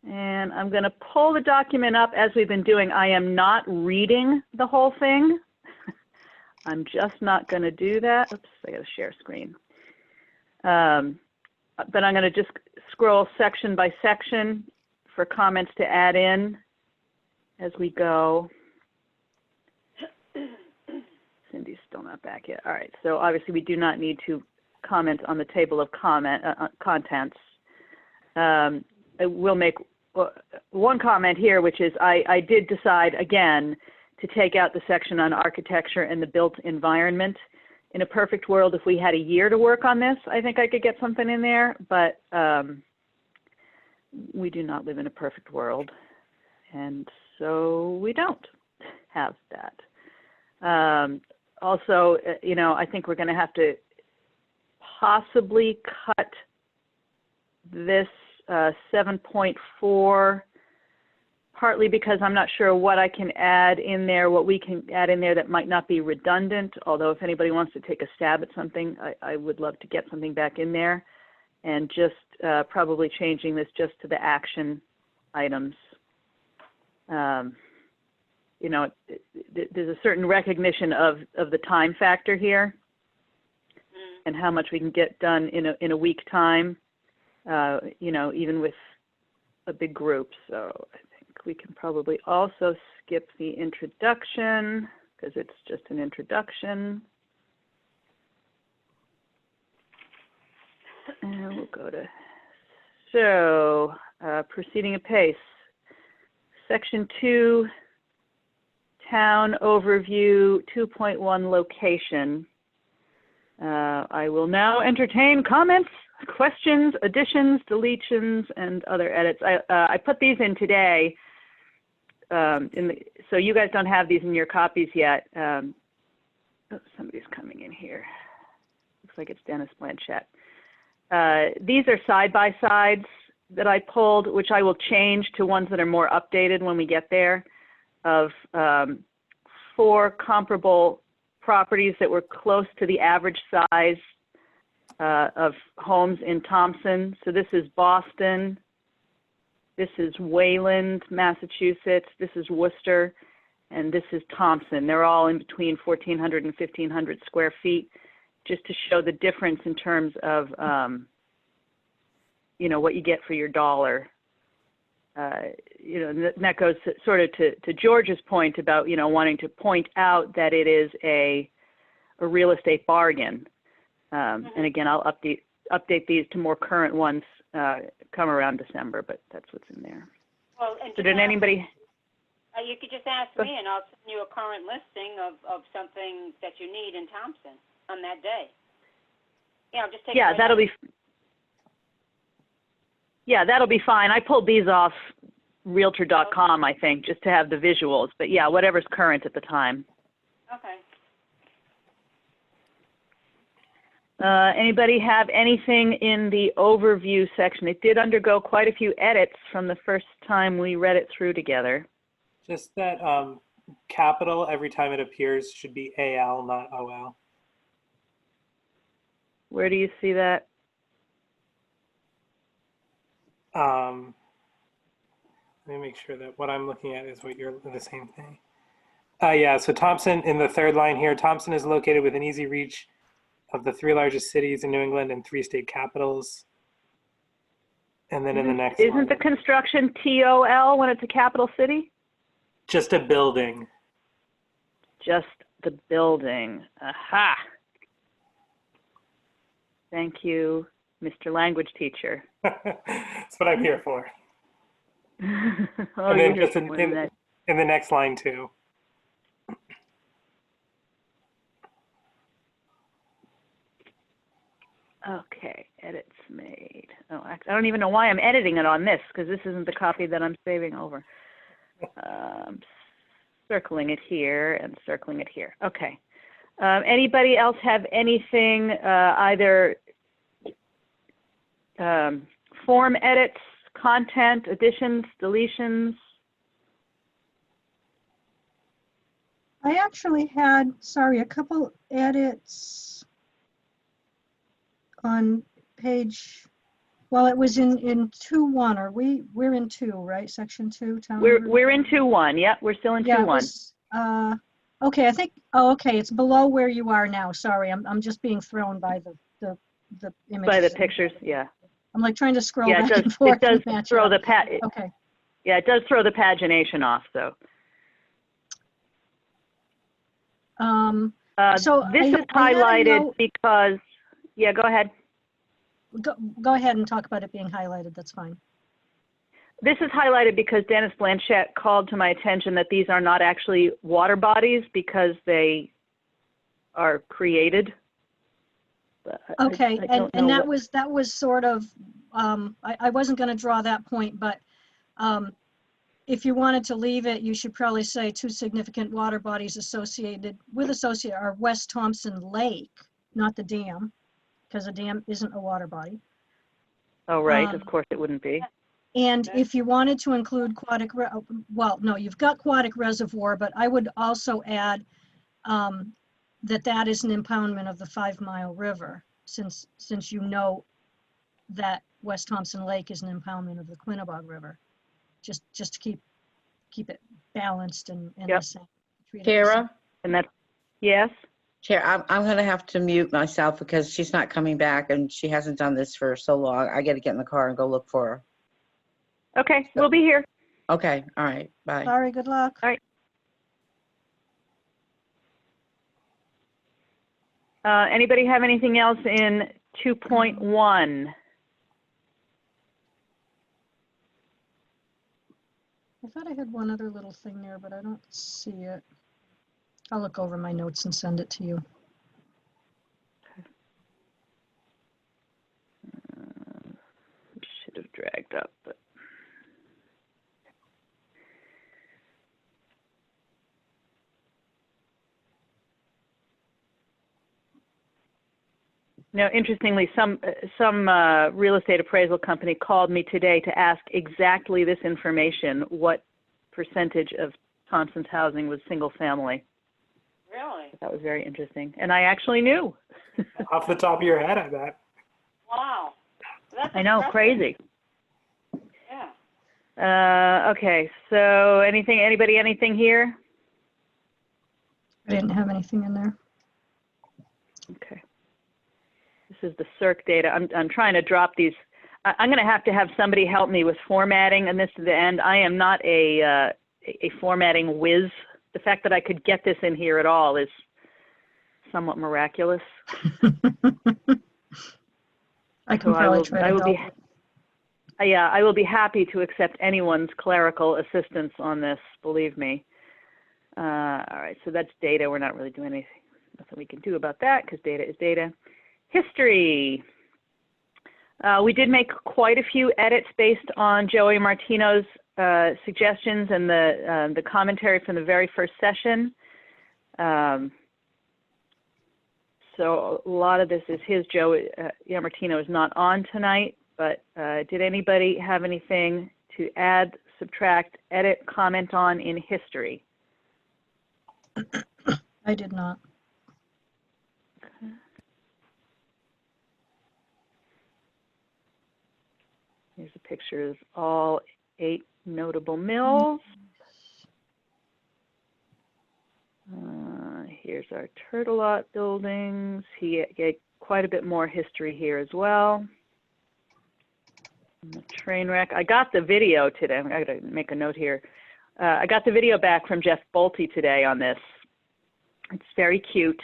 And I'm going to pull the document up as we've been doing. I am not reading the whole thing. I'm just not going to do that. Oops, I got to share screen. But I'm going to just scroll section by section for comments to add in as we go. Cindy's still not back yet. All right, so obviously we do not need to comment on the table of contents. I will make one comment here, which is I did decide, again, to take out the section on architecture and the built environment. In a perfect world, if we had a year to work on this, I think I could get something in there, but we do not live in a perfect world, and so we don't have that. Also, you know, I think we're going to have to possibly cut this 7.4, partly because I'm not sure what I can add in there, what we can add in there that might not be redundant, although if anybody wants to take a stab at something, I would love to get something back in there, and just probably changing this just to the action items. You know, there's a certain recognition of the time factor here and how much we can get done in a week time, you know, even with a big group. So I think we can probably also skip the introduction because it's just an introduction. And we'll go to, so proceeding apace. Section 2, Town Overview 2.1 Location. I will now entertain comments, questions, additions, deletions, and other edits. I put these in today, so you guys don't have these in your copies yet. Oh, somebody's coming in here. Looks like it's Dennis Blanchett. These are side-by-sides that I pulled, which I will change to ones that are more updated when we get there, of 4 comparable properties that were close to the average size of homes in Thompson. So this is Boston, this is Wayland, Massachusetts, this is Worcester, and this is Thompson. They're all in between 1,400 and 1,500 square feet, just to show the difference in terms of you know, what you get for your dollar. You know, and that goes sort of to George's point about, you know, wanting to point out that it is a real estate bargain. And again, I'll update these to more current ones come around December, but that's what's in there. Well, and so did anybody? You could just ask me, and I'll send you a current listing of something that you need in Thompson on that day. You know, just take. Yeah, that'll be. Yeah, that'll be fine. I pulled these off Realtor.com, I think, just to have the visuals. But yeah, whatever's current at the time. Okay. Anybody have anything in the overview section? It did undergo quite a few edits from the first time we read it through together. Just that capital every time it appears should be AL, not OL. Where do you see that? Let me make sure that what I'm looking at is what you're the same thing. Yeah, so Thompson, in the third line here, Thompson is located within easy reach of the 3 largest cities in New England and 3 state capitals. And then in the next Isn't line, the construction TOL when it's a capital city? just a building. Just the building. Aha. Thank you, Mr. Language Teacher. That's what I'm here for. Oh, and then you're just in the next line too. Okay, edits made. Oh, I don't even know why I'm editing it on this, because this isn't the copy that I'm saving over. Circling it here and circling it here. Okay. Anybody else have anything, either form edits, content, additions, deletions? I actually had, sorry, a couple edits on page Well, it was in 2-1. We're in 2, right? Section 2, town. We're in 2-1. Yep, we're still in Yeah, 2-1. okay, I think, oh, okay, it's below where you are now. Sorry, I'm just being thrown by the images. By the pictures, yeah. I'm like trying to scroll Yeah, back it and forth. does and match throw it up. okay. Yeah, it does throw the pagination off, though. So this is highlighted because, yeah, go ahead. Go ahead and talk about it being highlighted. That's fine. This is highlighted because Dennis Blanchette called to my attention that these are not actually water bodies because they are created. Okay, I and that was sort of, I wasn't going to draw that point, but if you wanted to leave it, you should probably say 2 significant water bodies associated are West Thompson Lake, not the dam, because a dam isn't a water body. Oh, right, of course it wouldn't be. And if you wanted to include well, no, you've got aquatic reservoir, but I would also add that is an impoundment of the 5 Mile River, since you know that West Thompson Lake is an impoundment of the Quinnebog River, just to keep it balanced and Yep. the same. Tara? And that's, yes? Chair, I'm going to have to mute myself because she's not coming back and she hasn't done this for so long. I got to get in the car and go look for her. Okay, we'll be here. Okay, all right, bye. Sorry, good luck. All right. Anybody have anything else in 2.1? I thought I had one other little thing there, but I don't see it. I'll look over my notes and send it to you. Should have dragged up, but. Now, interestingly, some real estate appraisal company called me today to ask exactly this information: what percentage of Thompson's housing was single family? Really? That was very interesting, and I actually knew. Off the top of your head, I bet. Wow. That's I know, impressive. crazy. Yeah. Okay, so anything here? I didn't have anything in there. Okay. This is the CERC data. I'm trying to drop these. I'm going to have somebody help me with formatting, and this is the end. I am not a formatting whiz. The fact that I could get this in here at all is somewhat miraculous. I can probably try to help. Yeah, I will be happy to accept anyone's clerical assistance on this, believe me. All right, so that's data. We're not really doing nothing we can do about that because data is data. History. We did make quite a few edits based on Joey Martino's suggestions and the commentary from the very first session. So a lot of this is his. Joey Martino is not on tonight, but did anybody have anything to add, subtract, edit, comment on in history? I did not. Okay. Here's a picture of all 8 notable mills. Here's our Turtle Lot buildings. He had quite a bit more history here as well. And the train wreck. I got the video today. I got to make a note here. I got the video back from Jeff Bolte today on this. It's very cute.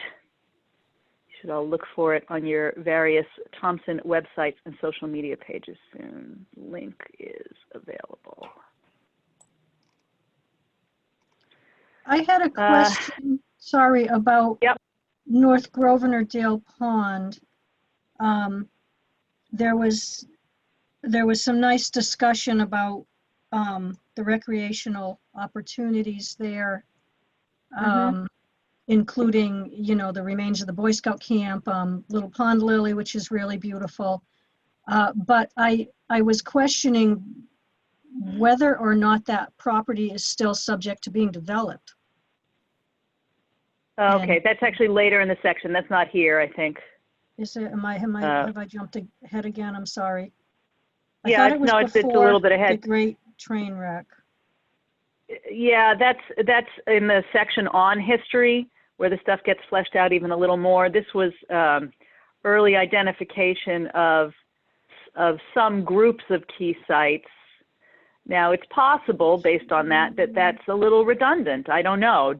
You should all look for it on your various Thompson websites and social media pages soon. Link is available. I had a question, sorry, about North Grosvenor Dale Pond. There was some nice discussion about the recreational opportunities there, including, the remains of the Boy Scout camp, Little Pond Lily, which is really beautiful. But I was questioning whether or not that property is still subject to being developed. Okay, that's actually later in the section. That's not here, I think. Is it? Have I jumped ahead again? I'm sorry. I Yeah, thought it was no, it's a before little bit the ahead. Great Train Wreck. Yeah, that's in the section on history where the stuff gets fleshed out even a little more. This was early identification of some groups of key sites. Now, it's possible, based on that that's a little redundant. I don't know.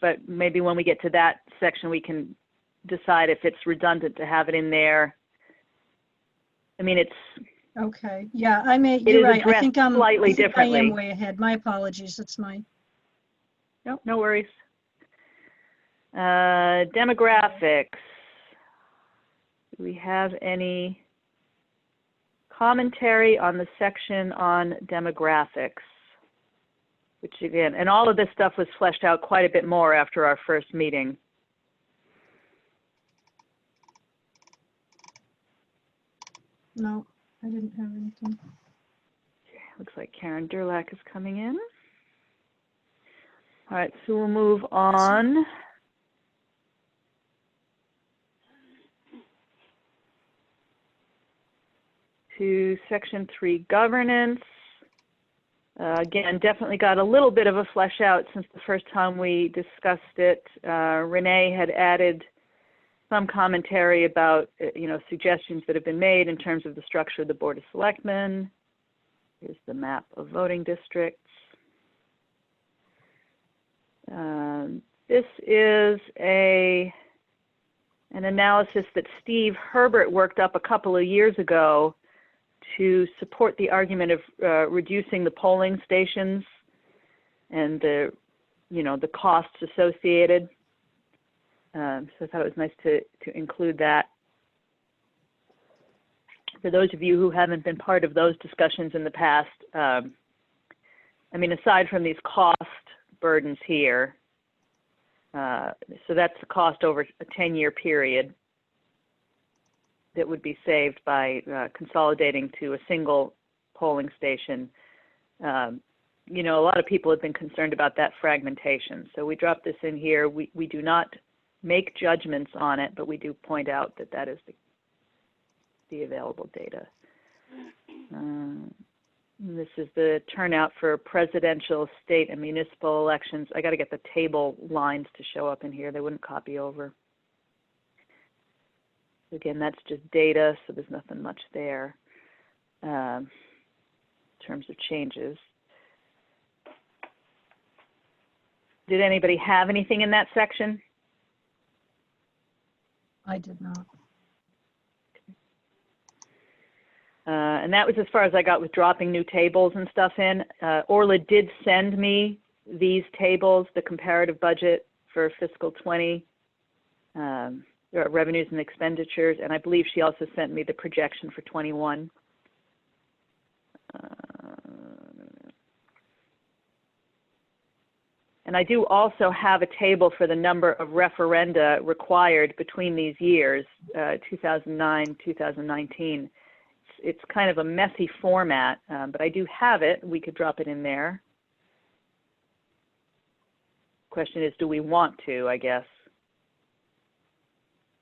But maybe when we get to that section, we can decide if it's redundant to have it in there. I mean, Okay, yeah, is you're right. I addressed think slightly I think I differently. am way ahead. My apologies. That's my, No worries. Demographics. Do we have any commentary on the section on demographics? Which again, and all of this stuff was fleshed out quite a bit more after our first meeting. no, I didn't have anything. Okay, looks like Karen Durlack is coming in. All right, so we'll move on. To section 3, governance. Again, definitely got a little bit of a flesh out since the first time we discussed it. Renee had added some commentary about, suggestions that have been made in terms of the structure of the Board of Selectmen. Here's the map of voting districts. This is an analysis that Steve Herbert worked up a couple of years ago to support the argument of reducing the polling stations and the costs associated. So I thought it was nice to include that. For those of you who haven't been part of those discussions in the past, aside from these cost burdens here, so that's the cost over a 10-year period that would be saved by consolidating to a single polling station. A lot of people have been concerned about that fragmentation. So we dropped this in here. We do not make judgments on it, but we do point out that that is the available data. This is the turnout for presidential, state, and municipal elections. I got to get the table lines to show up in here. They wouldn't copy over. Again, that's just data, so there's nothing much there in terms of changes. Did anybody have anything in that section? I did not. And that was as far as I got with dropping new tables and stuff in. Orla did send me these tables, the comparative budget for fiscal 20. Revenues and expenditures, and I believe she also sent me the projection for 21. And I do also have a table for the number of referenda required between these years, 2009, 2019. It's kind of a messy format, but I do have it. We could drop it in there. Question is, do we want to, I guess?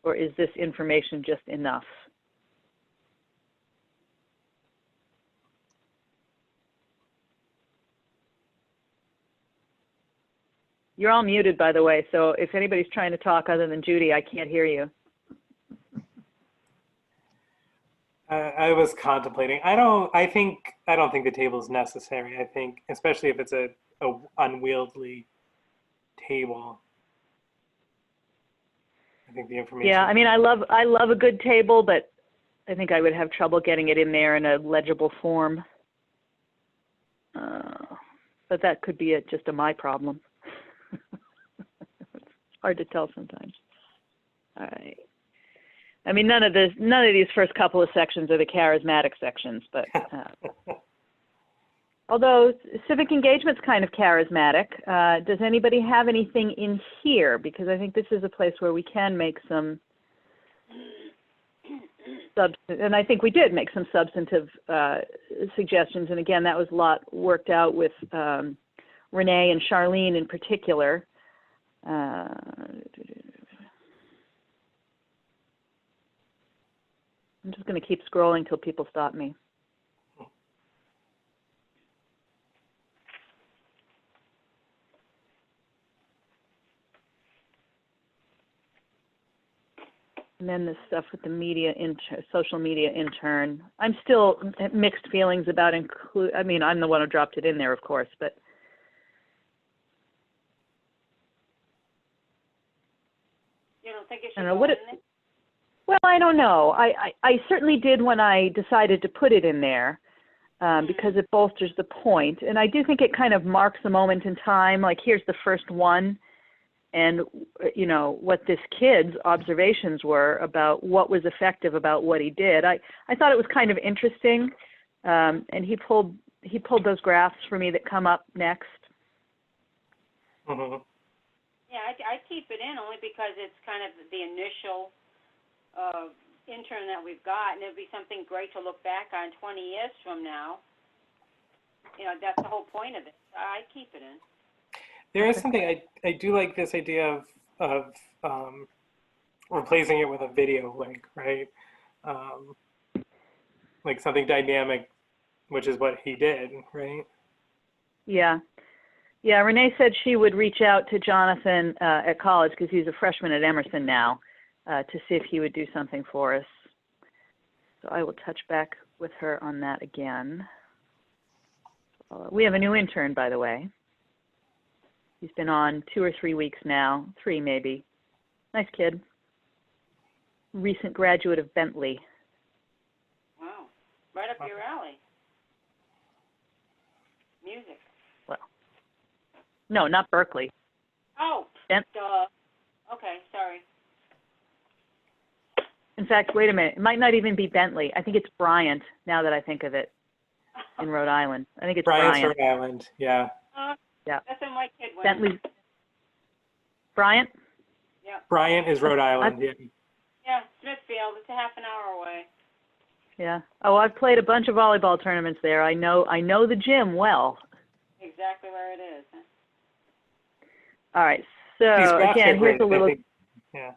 Or is this information just enough? You're all muted, by the way, so if anybody's trying to talk other than Judy, I can't hear you. I was contemplating. I don't think the table is necessary. I think, especially if it's a unwieldy table. I think the information. Yeah, I love a good table, but I think I would have trouble getting it in there in a legible form. But that could be just my problem. It's hard to tell sometimes. All right. None of these first couple of sections are the charismatic sections, but although civic engagement's kind of charismatic, does anybody have anything in here? Because I think this is a place where we can make some and I think we did make some substantive suggestions. And again, that was a lot worked out with Renee and Charlene in particular. I'm just going to keep scrolling till people stop me. And then this stuff with the social media intern. I'm still mixed feelings about I mean, I'm the one who dropped it in there, of course, but. You don't think it I should don't know, go in there? Well, I don't know. I certainly did when I decided to put it in there because it bolsters the point. And I do think it kind of marks a moment in time, like here's the first one. And, you know, what this kid's observations were about what was effective about what he did. I thought it was kind of interesting. And he pulled those graphs for me that come up next. Mm-hmm. Yeah, I keep it in only because it's kind of the initial intern that we've got, and it'll be something great to look back on 20 years from now. You know, that's the whole point of it. I keep it in. There is something I do like this idea of replacing it with a video link, right? Like something dynamic, which is what he did, right? Yeah. Yeah, Renee said she would reach out to Jonathan at college because he's a freshman at Emerson now to see if he would do something for us. So I will touch back with her on that again. We have a new intern, by the way. He's been on 2 or 3 weeks now, 3 maybe. Nice kid. Recent graduate of Bentley. Wow, right up your alley. Music. Well, no, not Berkeley. Oh, Ben- duh. Okay, sorry. In fact, wait a minute. It might not even be Bentley. I think it's Bryant, now that I think of it, in Rhode Island. I think it's Bryant's Bryant. Rhode Island, yeah. Yeah. That's where my kid went. Bentley. Bryant? Yeah. Bryant is Rhode Island, yeah. Yeah, Smithfield. It's a half an hour away. Yeah. Oh, I've played a bunch of volleyball tournaments there. I know the gym well. Exactly where it is. Huh? All right. So These graphs again, are here's great, a I little. think. Yeah.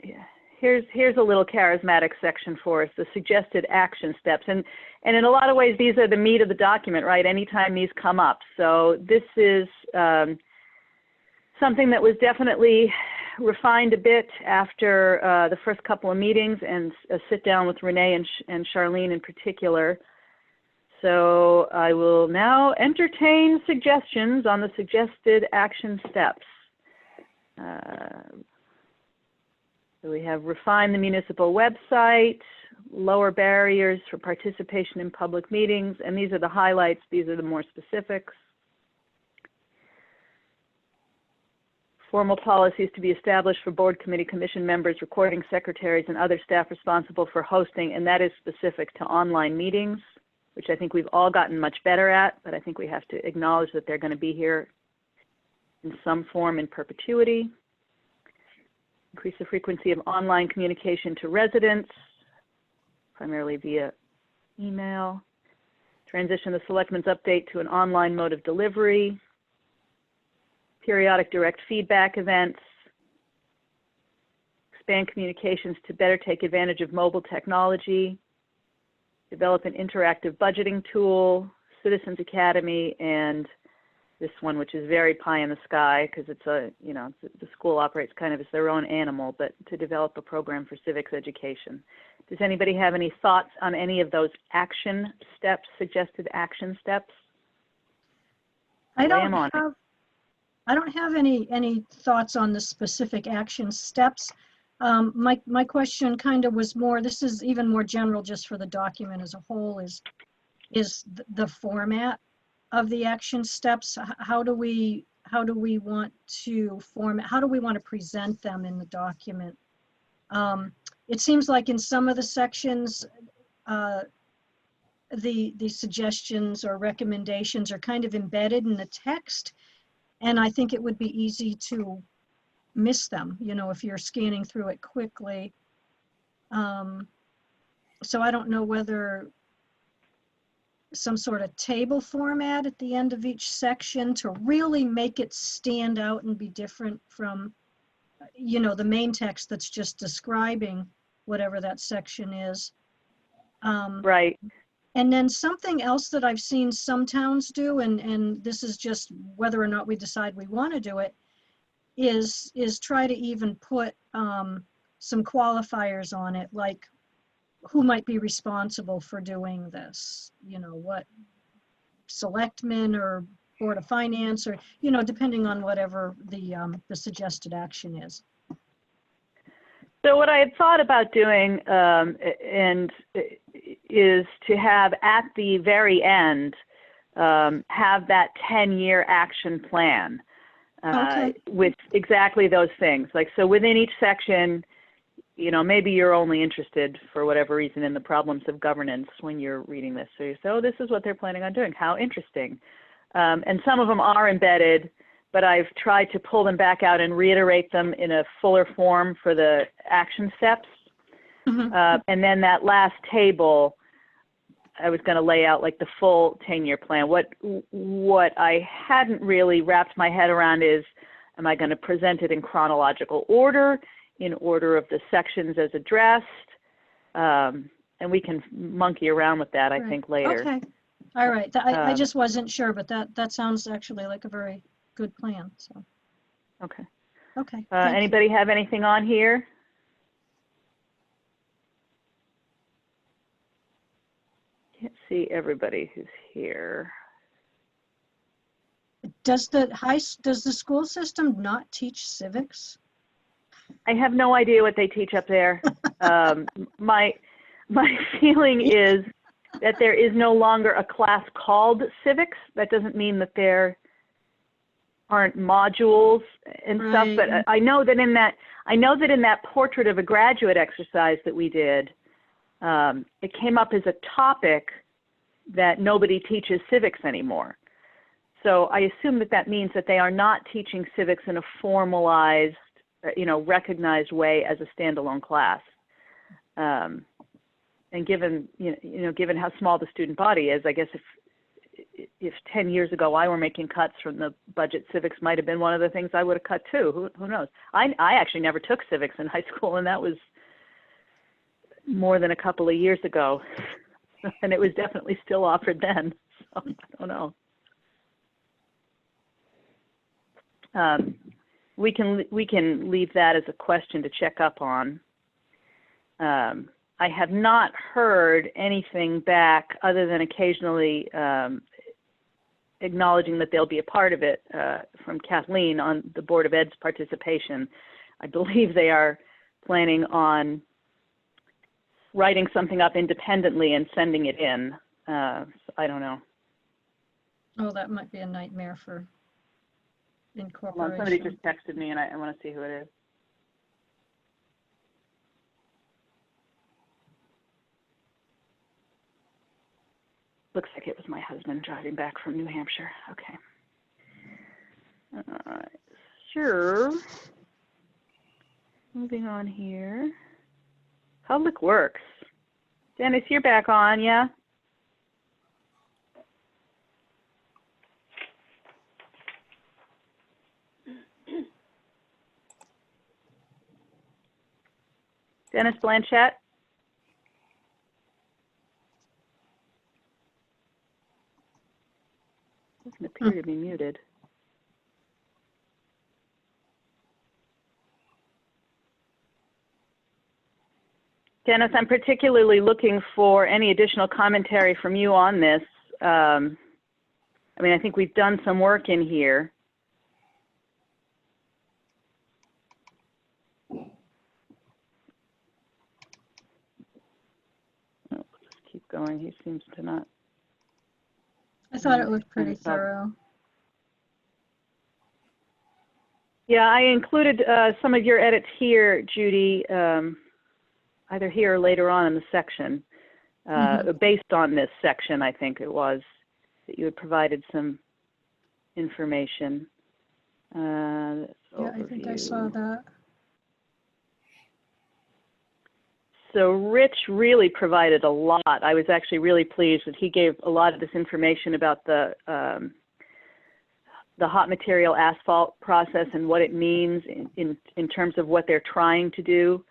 Yeah. Here's a little charismatic section for us, the suggested action steps. And in a lot of ways, these are the meat of the document, right? Anytime these come up. So this is something that was definitely refined a bit after the first couple of meetings and a sit down with Renee and Charlene in particular. So I will now entertain suggestions on the suggested action steps. So we have refine the municipal website, lower barriers for participation in public meetings, and these are the highlights. These are the more specifics. Formal policies to be established for board, committee, commission members, recording secretaries, and other staff responsible for hosting, and that is specific to online meetings, which I think we've all gotten much better at, but I think we have to acknowledge that they're going to be here in some form in perpetuity. Increase the frequency of online communication to residents, primarily via email. Transition the selectmen's update to an online mode of delivery. Periodic direct feedback events. Expand communications to better take advantage of mobile technology. Develop an interactive budgeting tool, Citizens Academy, and this one, which is very pie in the sky because it's the school operates kind of as their own animal, but to develop a program for civics education. Does anybody have any thoughts on any of those action steps, suggested action steps? I don't have any thoughts on the specific action steps. My question kind of was more, this is even more general just for the document as a whole, is the format of the action steps. How do we want to present them in the document? It seems like in some of the sections, the suggestions or recommendations are kind of embedded in the text, and I think it would be easy to miss them, if you're scanning through it quickly. So I don't know whether some sort of table format at the end of each section to really make it stand out and be different from, the main text that's just describing whatever that section is. Right. And then something else that I've seen some towns do, and this is just whether or not we decide we want to do it, is try to even put some qualifiers on it, like who might be responsible for doing this, you know, what selectmen or Board of Finance, or, you know, depending on whatever the suggested action is. So what I had thought about doing is to have at the very end, have that 10-year action plan with exactly those things. Like, so within each section, you know, maybe you're only interested for whatever reason in the problems of governance when you're reading this. So you say, oh, this is what they're planning on doing. How interesting. And some of them are embedded, but I've tried to pull them back out and reiterate them in a fuller form for the action steps. And then that last table, I was going to lay out like the full 10-year plan. What I hadn't really wrapped my head around is, am I going to present it in chronological order, in order of the sections as addressed? And we can monkey around with that, I think, later. Okay. All right. I just wasn't sure, but that sounds actually like a very good plan. So. Okay. Okay. Anybody have anything on here? Can't see everybody who's here. Does the school system not teach civics? I have no idea what they teach up there. My feeling is that there is no longer a class called civics. That doesn't mean that there aren't modules and stuff, but I know that in that portrait of a graduate exercise that we did, it came up as a topic that nobody teaches civics anymore. So I assume that means that they are not teaching civics in a formalized, you know, recognized way as a standalone class. And given, you know, given how small the student body is, I guess if 10 years ago I were making cuts from the budget, civics might have been one of the things I would have cut too. Who knows? I actually never took civics in high school, and that was more than a couple of years ago. And it was definitely still offered then. So I don't know. We can leave that as a question to check up on. I have not heard anything back other than occasionally acknowledging that they'll be a part of it from Kathleen on the Board of Ed's participation. I believe they are planning on writing something up independently and sending it in. So I don't know. Oh, that might be a nightmare for incorporation. Somebody just texted me and I want to see who it is. Looks like it was my husband driving back from New Hampshire. Okay. Sure. Moving on here. Public Works. Dennis, you're back on, yeah? Dennis Blanchett? Doesn't appear to be muted. Dennis, I'm particularly looking for any additional commentary from you on this. I mean, I think we've done some work in here. Let's keep going. He seems to not. I thought it looked pretty thorough. Yeah, I included some of your edits here, Judy, either here or later on in the section, based on this section, I think it was, that you had provided some information. Yeah, I think I saw that. So Rich really provided a lot. I was actually really pleased that he gave a lot of this information about the hot material asphalt process and what it means in terms of what they're trying to do,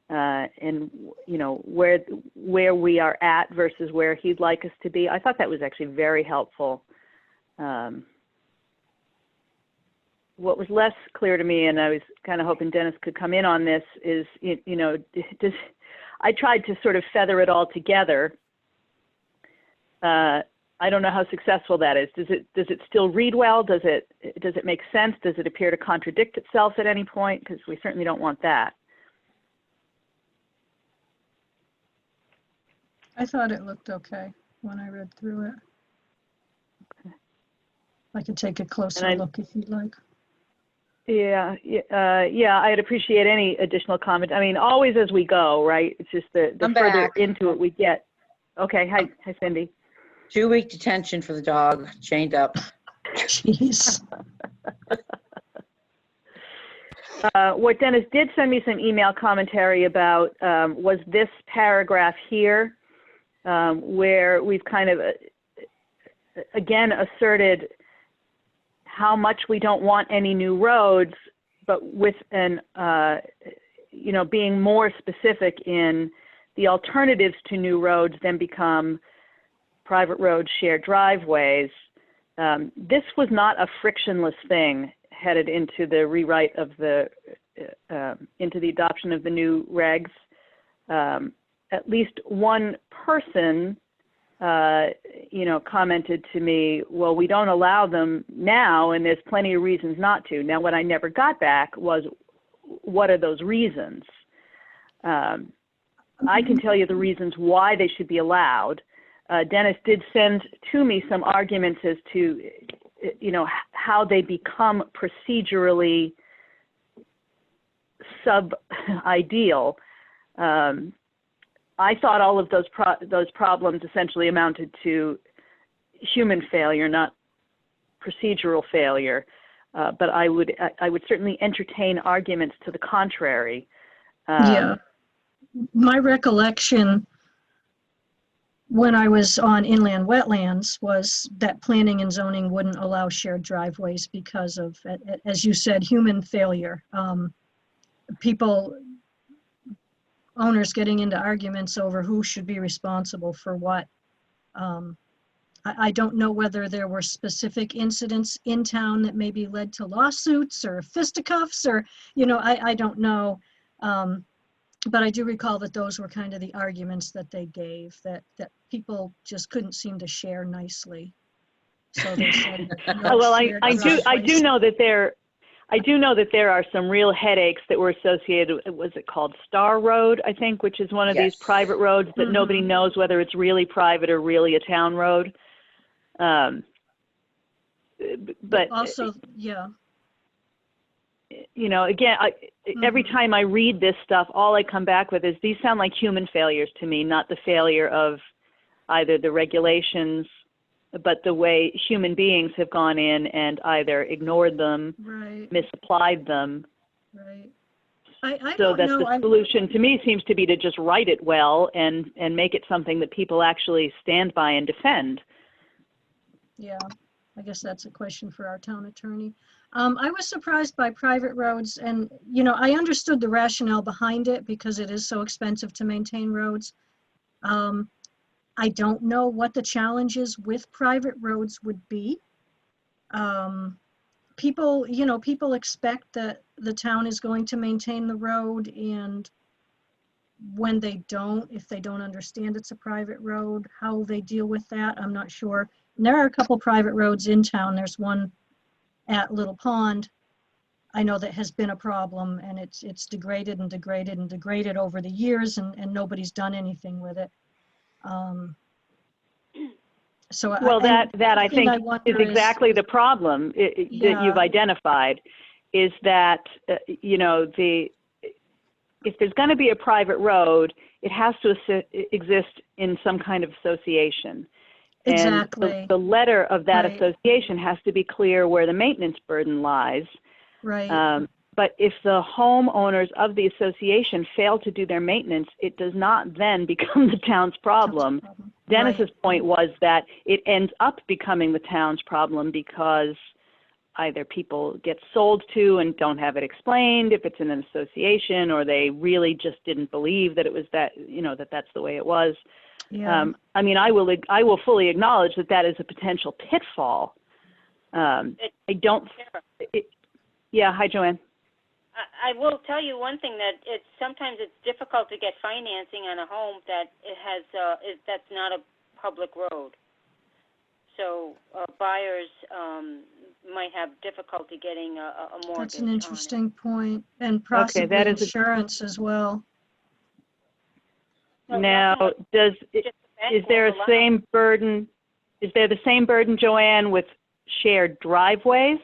and you know where we are at versus where he'd like us to be. I thought that was actually very helpful what was less clear to me, and I was kind of hoping Dennis could come in on this, is, I tried to sort of feather it all together. I don't know how successful that is. Does it still read well? Does it make sense? Does it appear to contradict itself at any point? Because we certainly don't want that. I thought it looked okay when I read through it. Okay. I could take a closer look if you'd like. Yeah, I'd appreciate any additional comment. I mean, always as we go, right? It's just the I'm further back. into it we get. Okay, hi Cindy. 2-week detention for the dog, chained up. Jeez. What Dennis did send me some email commentary about was this paragraph here, where we've kind of, again, asserted how much we don't want any new roads, but with an, being more specific in the alternatives to new roads then become private roads, shared driveways. This was not a frictionless thing headed into the rewrite of into the adoption of the new regs. At least one person, commented to me, well, we don't allow them now, and there's plenty of reasons not to. Now, what I never got back was, what are those reasons? I can tell you the reasons why they should be allowed. Dennis did send to me some arguments as to, how they become procedurally sub-ideal. I thought all of those problems essentially amounted to human failure, not procedural failure. But I would certainly entertain arguments to the contrary. Yeah, my recollection when I was on inland wetlands was that planning and zoning wouldn't allow shared driveways because of, as you said, human failure. Owners getting into arguments over who should be responsible for what. I don't know whether there were specific incidents in town that maybe led to lawsuits or fisticuffs or, I don't know. But I do recall that those were kind of the arguments that they gave, that people just couldn't seem to share nicely. So they said, no, well, shared I do driveways. know that there are some real headaches that were associated. Was it called Star Road, I think, which is one of these private roads that nobody knows whether it's really private or really a town road. But also, yeah. Again, every time I read this stuff, all I come back with is these sound like human failures to me, not the failure of either the regulations, but the way human beings have gone in and either ignored them, Right. misapplied them. Right. I So don't that know. the solution to me seems to be to just write it well and make it something that people actually stand by and defend. Yeah, I guess that's a question for our town attorney. I was surprised by private roads, and I understood the rationale behind it because it is so expensive to maintain roads. I don't know what the challenges with private roads would be. People expect that the town is going to maintain the road, and when they don't, if they don't understand it's a private road, how they deal with that, I'm not sure. And there are a couple private roads in town. There's one at Little Pond, I know, that has been a problem, and it's degraded and degraded and degraded over the years, and nobody's done anything with it. So that I think is exactly the problem that you've identified, is that if there's going to be a private road, it has to exist in some kind of association. Exactly. And the letter of that association has to be clear where the maintenance burden lies. Right. But if the homeowners of the association fail to do their maintenance, it does not then become the town's problem. Dennis's point was that it ends up becoming the town's problem because either people get sold to and don't have it explained if it's in an association, or they really just didn't believe that it was that, that that's the way it was. Yeah. I will fully acknowledge that is a potential pitfall. Yeah, hi, Joanne. I will tell you one thing, that sometimes it's difficult to get financing on a home that it has that's not a public road. So buyers might have difficulty getting a mortgage. That's an interesting point, and Okay, possibly that is insurance as well. No, now, nothing like just the bank is there won't a allow- same burden? Is there the same burden, Joanne, with shared driveways?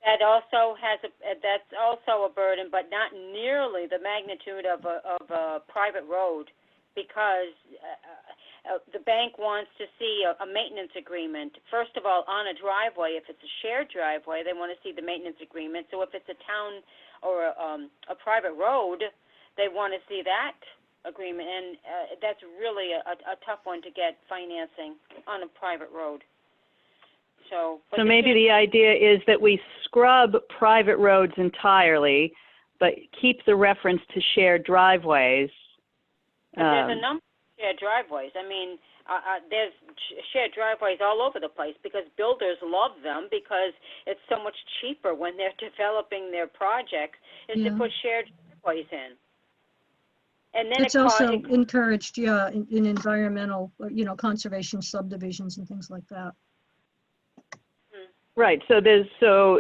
That also that's also a burden, but not nearly the magnitude of a private road, because the bank wants to see a maintenance agreement. First of all, on a driveway, if it's a shared driveway, they want to see the maintenance agreement. So if it's a town or a private road, they want to see that agreement, and that's really a tough one to get financing on a private road. So maybe the idea is that we scrub private roads entirely, but keep the reference to shared driveways. But there's a number of shared driveways. I mean, there's shared driveways all over the place because builders love them, because it's so much cheaper when they're developing their projects is to put shared driveways in. And then It's also encouraged, in environmental, conservation subdivisions and things like that. Right. So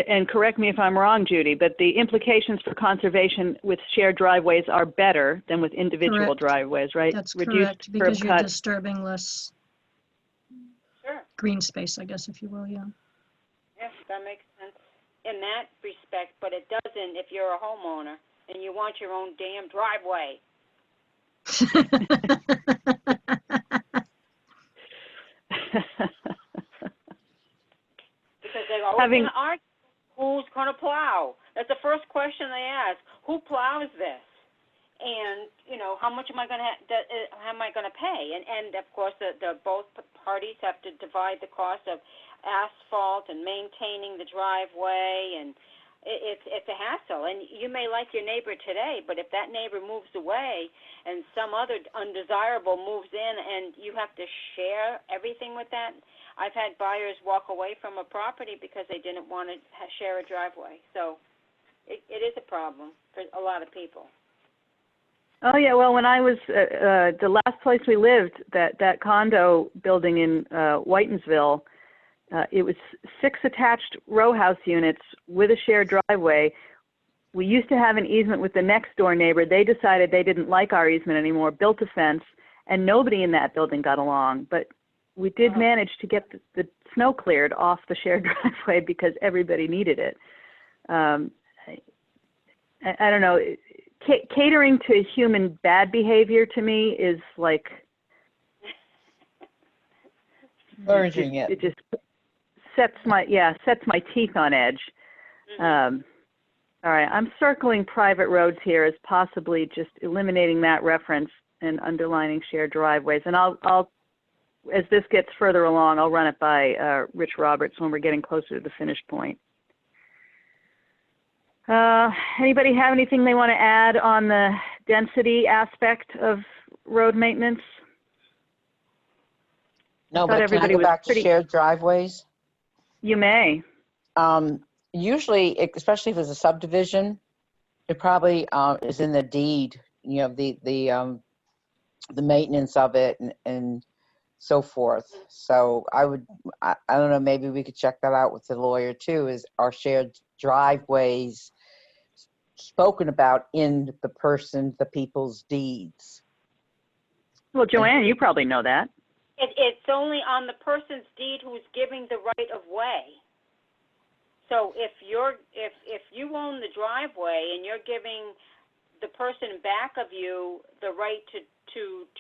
and correct me if I'm wrong, Judy, but the implications for conservation with shared driveways are better than with individual Correct. driveways, right? That's Reduced correct, because curb you're cut. disturbing less green space, I guess, if you will, Yes, that makes sense in that respect, but it doesn't if you're a homeowner and you want your own damn driveway. Because they're always going to argue who's going to plow. That's the first question they ask. Who plows this? And how much am I going to pay? And of course, the both parties have to divide the cost of asphalt and maintaining the driveway, and it's a hassle. And you may like your neighbor today, but if that neighbor moves away and some other undesirable moves in, and you have to share everything with that. I've had buyers walk away from a property because they didn't want to share a driveway. So it is a problem for a lot of people. Oh, yeah. Well, when I was the last place we lived, that condo building in Whitensville, it was 6 attached row house units with a shared driveway. We used to have an easement with the next door neighbor. They decided they didn't like our easement anymore, built a fence, and nobody in that building got along. But we did manage to get the snow cleared off the shared driveway because everybody needed it. I don't know. Catering to human bad behavior to me is like Urging it. It just sets my teeth on edge. All right, I'm circling private roads here as possibly just eliminating that reference and underlining shared driveways. And I'll as this gets further along, I'll run it by Rich Roberts when we're getting closer to the finish point. Anybody have anything they want to add on the density aspect of road maintenance? No, but can I go back to shared driveways? You may. Usually, especially if it's a subdivision, it probably is in the deed. The maintenance of it and so forth. So I don't know, maybe we could check that out with the lawyer too. Is our shared driveways spoken about in the people's deeds? Well, Joanne, you probably know that. It's only on the person's deed who's giving the right of way. So if you own the driveway and you're giving the person back of you the right to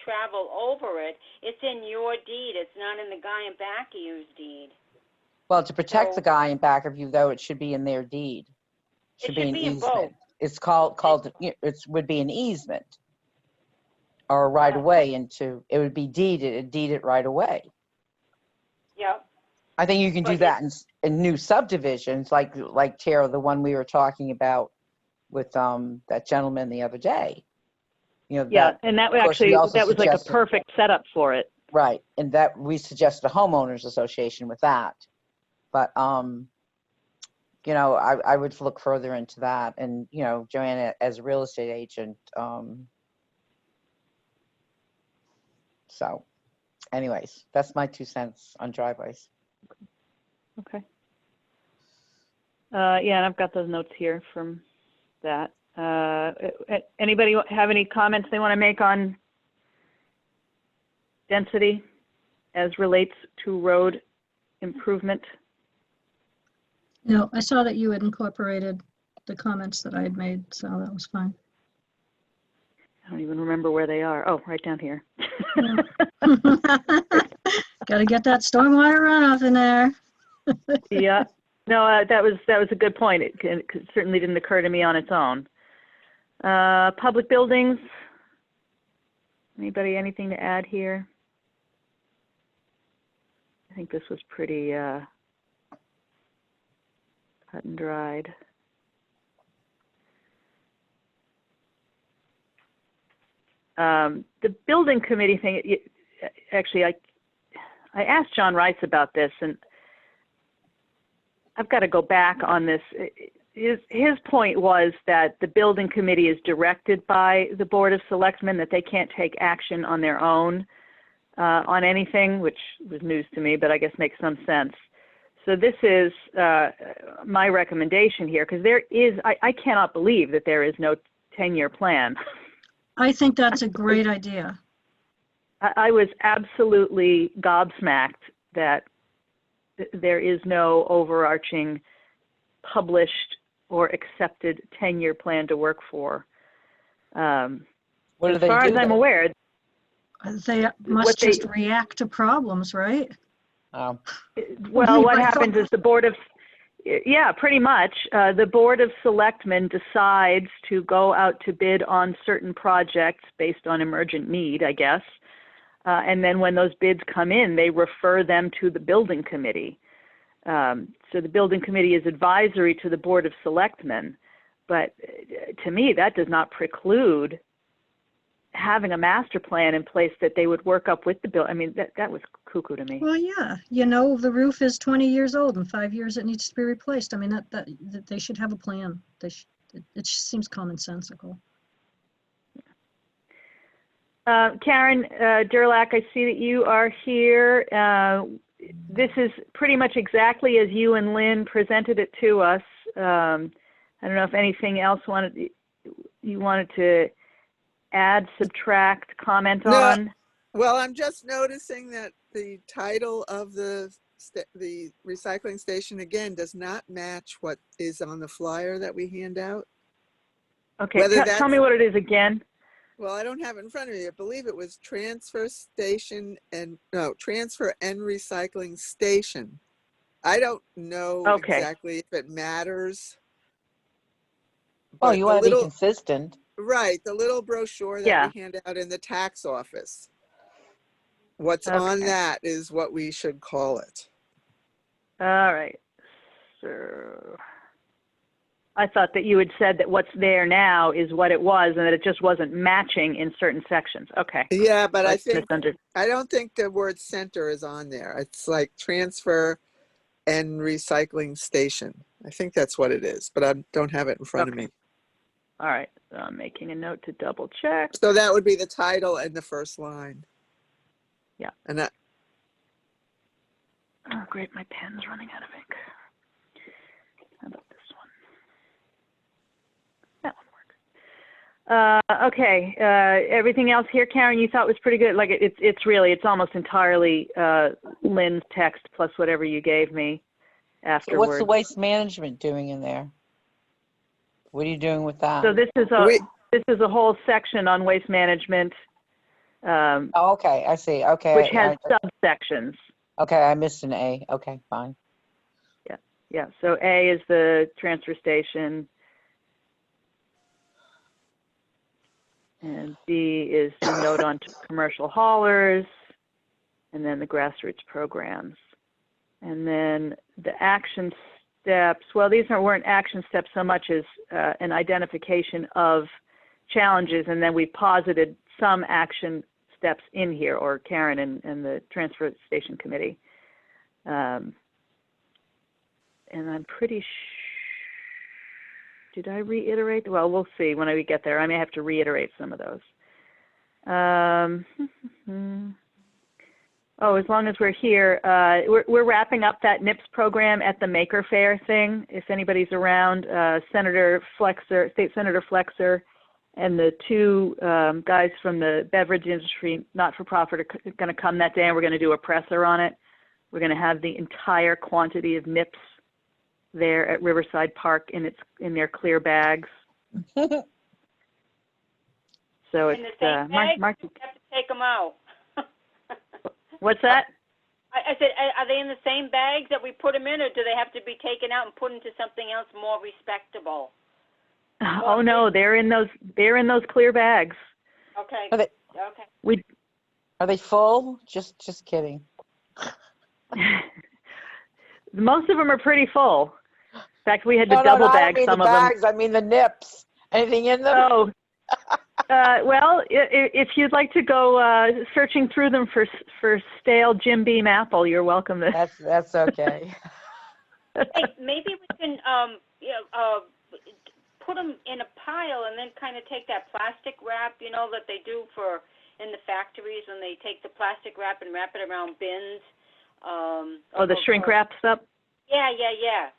travel over it, it's in your deed. It's not in the guy in back of you's deed. Well, to protect the guy in back of you, though, it should be in their deed. It should be an easement. Both. It's called it would be an easement or a right of way into. It would be deeded right away. Yep. I think you can do that in new subdivisions, like Tara, the one we were talking about with that gentleman the other day. And that was like a perfect setup for it. Right, and that we suggested a homeowners association with that, but you know, I would look further into that. And, you know, Joanna, as a real estate agent, so anyways, that's my 2 cents on driveways. Okay. Yeah, and I've got those notes here from that. Anybody have any comments they want to make on density as relates to road improvement? No, I saw that you had incorporated the comments that I had made, so that was fine. I don't even remember where they are. Oh, right down here. Got to get that stormwater runoff in there. Yeah. No, that was a good point. It certainly didn't occur to me on its own. Public buildings. Anybody, anything to add here? I think this was pretty cut and dried. The building committee thing, actually, I asked John Rice about this, and I've got to go back on this. His point was that the building committee is directed by the Board of Selectmen, that they can't take action on their own on anything, which was news to me, but I guess makes some sense. So this is my recommendation here, because there is, I cannot believe that there is no 10-year plan. I think that's a great idea. I was absolutely gobsmacked that there is no overarching published or accepted 10-year plan to work for. What do as they far do as I'm then? aware, They must just react to problems, right? Oh, well, what I happens thought- is the Board of, yeah, pretty much, the Board of Selectmen decides to go out to bid on certain projects based on emergent need, I guess. And then when those bids come in, they refer them to the building committee. So the building committee is advisory to the Board of Selectmen. But to me, that does not preclude having a master plan in place that they would work up with the bill. I mean, that was cuckoo to me. Well, yeah, you know, the roof is 20 years old. In 5 years, it needs to be replaced. I mean, that they should have a plan. It just seems commonsensical. Karen Durlak, I see that you are here. This is pretty much exactly as you and Lynn presented it to us. I don't know if anything else you wanted to add, subtract, comment on. Well, I'm just noticing that the title of the recycling station, again, does not match what is on the flyer that we hand out. Okay, tell me what it is again. Well, I don't have it in front of me. I believe it was transfer and recycling station. I don't know exactly if it matters. Oh, you want to be consistent. Right, the little brochure that we hand out in the tax office. What's on that is what we should call it. All right. So I thought that you had said that what's there now is what it was and that it just wasn't matching in certain sections. Okay. Yeah, but I don't think the word center is on there. It's like transfer and recycling station. I think that's what it is, but I don't have it in front of me. All right. So I'm making a note to double check. So that would be the title and the first line. Yeah. And that. Oh, great. My pen's running out of ink. How about this one? That one works. Okay. Everything else here, Karen, you thought was pretty good. Like it's almost entirely Lynn's text plus whatever you gave me afterwards. So what's the waste management doing in there? What are you doing with that? So this is a whole section on waste management. Oh, okay, I see. Okay. Which has subsections. Okay, I missed an A. Okay, fine. Yeah. So A is the transfer station. And B is the note on commercial haulers. And then the grassroots programs. And then the action steps, well, these weren't action steps so much as an identification of challenges, and then we posited some action steps in here, or Karen and the transfer station committee. And I'm pretty did I reiterate? Well, we'll see when we get there. I may have to reiterate some of those. Oh, as long as we're here, we're wrapping up that NIPS program at the Maker Faire thing. If anybody's around, Senator Flexer, State Senator Flexer, and the two guys from the beverage industry, not-for-profit, are going to come that day, and we're going to do a presser on it. We're going to have the entire quantity of NIPS there at Riverside Park in their clear bags. So In the same bag, Mark, you have to take them out. what's that? I said, are they in the same bags that we put them in, or do they have to be taken out and put into something else more respectable? Oh no, they're in those clear bags. Okay. Are they, Okay. are they full? Just kidding. Most of them are pretty full. In fact, we had to No, double I bag don't mean some the of them. bags. I mean the nips. Anything in them? Oh, well, if you'd like to go searching through them for stale Jim Beam apple, you're welcome to. That's okay. Hey, maybe we can put them in a pile and then kind of take that plastic wrap, that they do in the factories when they take the plastic wrap and wrap it around bins. The shrink wrap stuff? Yeah.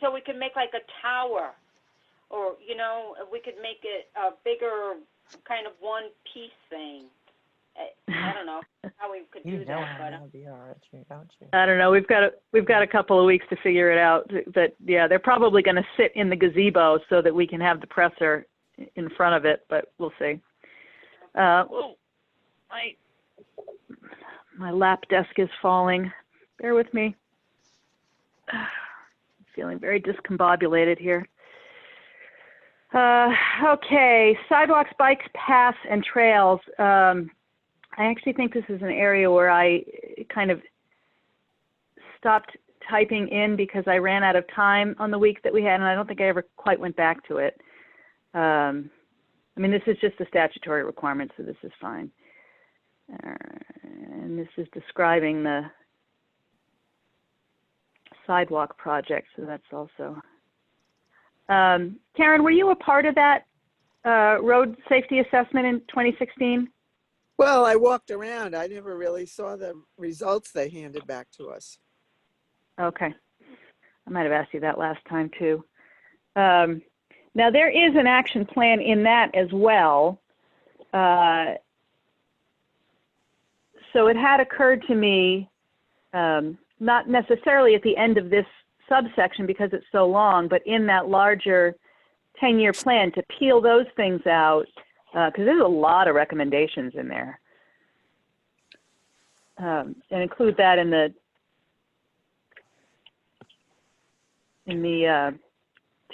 So we could make like a tower, or, we could make it a bigger kind of one-piece thing. I don't know how we could do that, but don't you? I don't know. We've got a couple of weeks to figure it out. But yeah, they're probably going to sit in the gazebo so that we can have the presser in front of it. But we'll see. My lap desk is falling. Bear with me. I'm feeling very discombobulated here. Okay, sidewalks, bikes, paths, and trails. I actually think this is an area where I kind of stopped typing in because I ran out of time on the week that we had, and I don't think I ever quite went back to it. I mean, this is just a statutory requirement, so this is fine. And this is describing the sidewalk project, so that's also. Karen, were you a part of that road safety assessment in 2016? Well, I walked around. I never really saw the results they handed back to us. Okay. I might have asked you that last time too. Now there is an action plan in that as well. So it had occurred to me, not necessarily at the end of this subsection because it's so long, but in that larger 10-year plan to peel those things out, because there's a lot of recommendations in there, and include that in the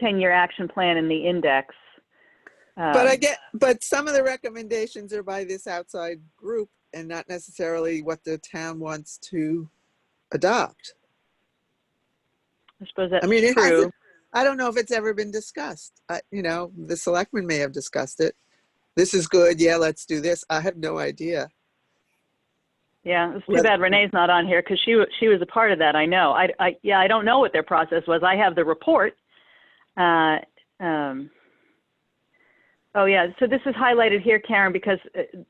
10-year action plan in the index. But some of the recommendations are by this outside group and not necessarily what the town wants to adopt. I suppose that's it true. hasn't. I don't know if it's ever been discussed. The selectmen may have discussed it. This is good. Yeah, let's do this. I have no idea. Yeah, it's too bad Renee's not on here because she was a part of that. I know. I don't know what their process was. I have the report. Oh yeah, so this is highlighted here, Karen, because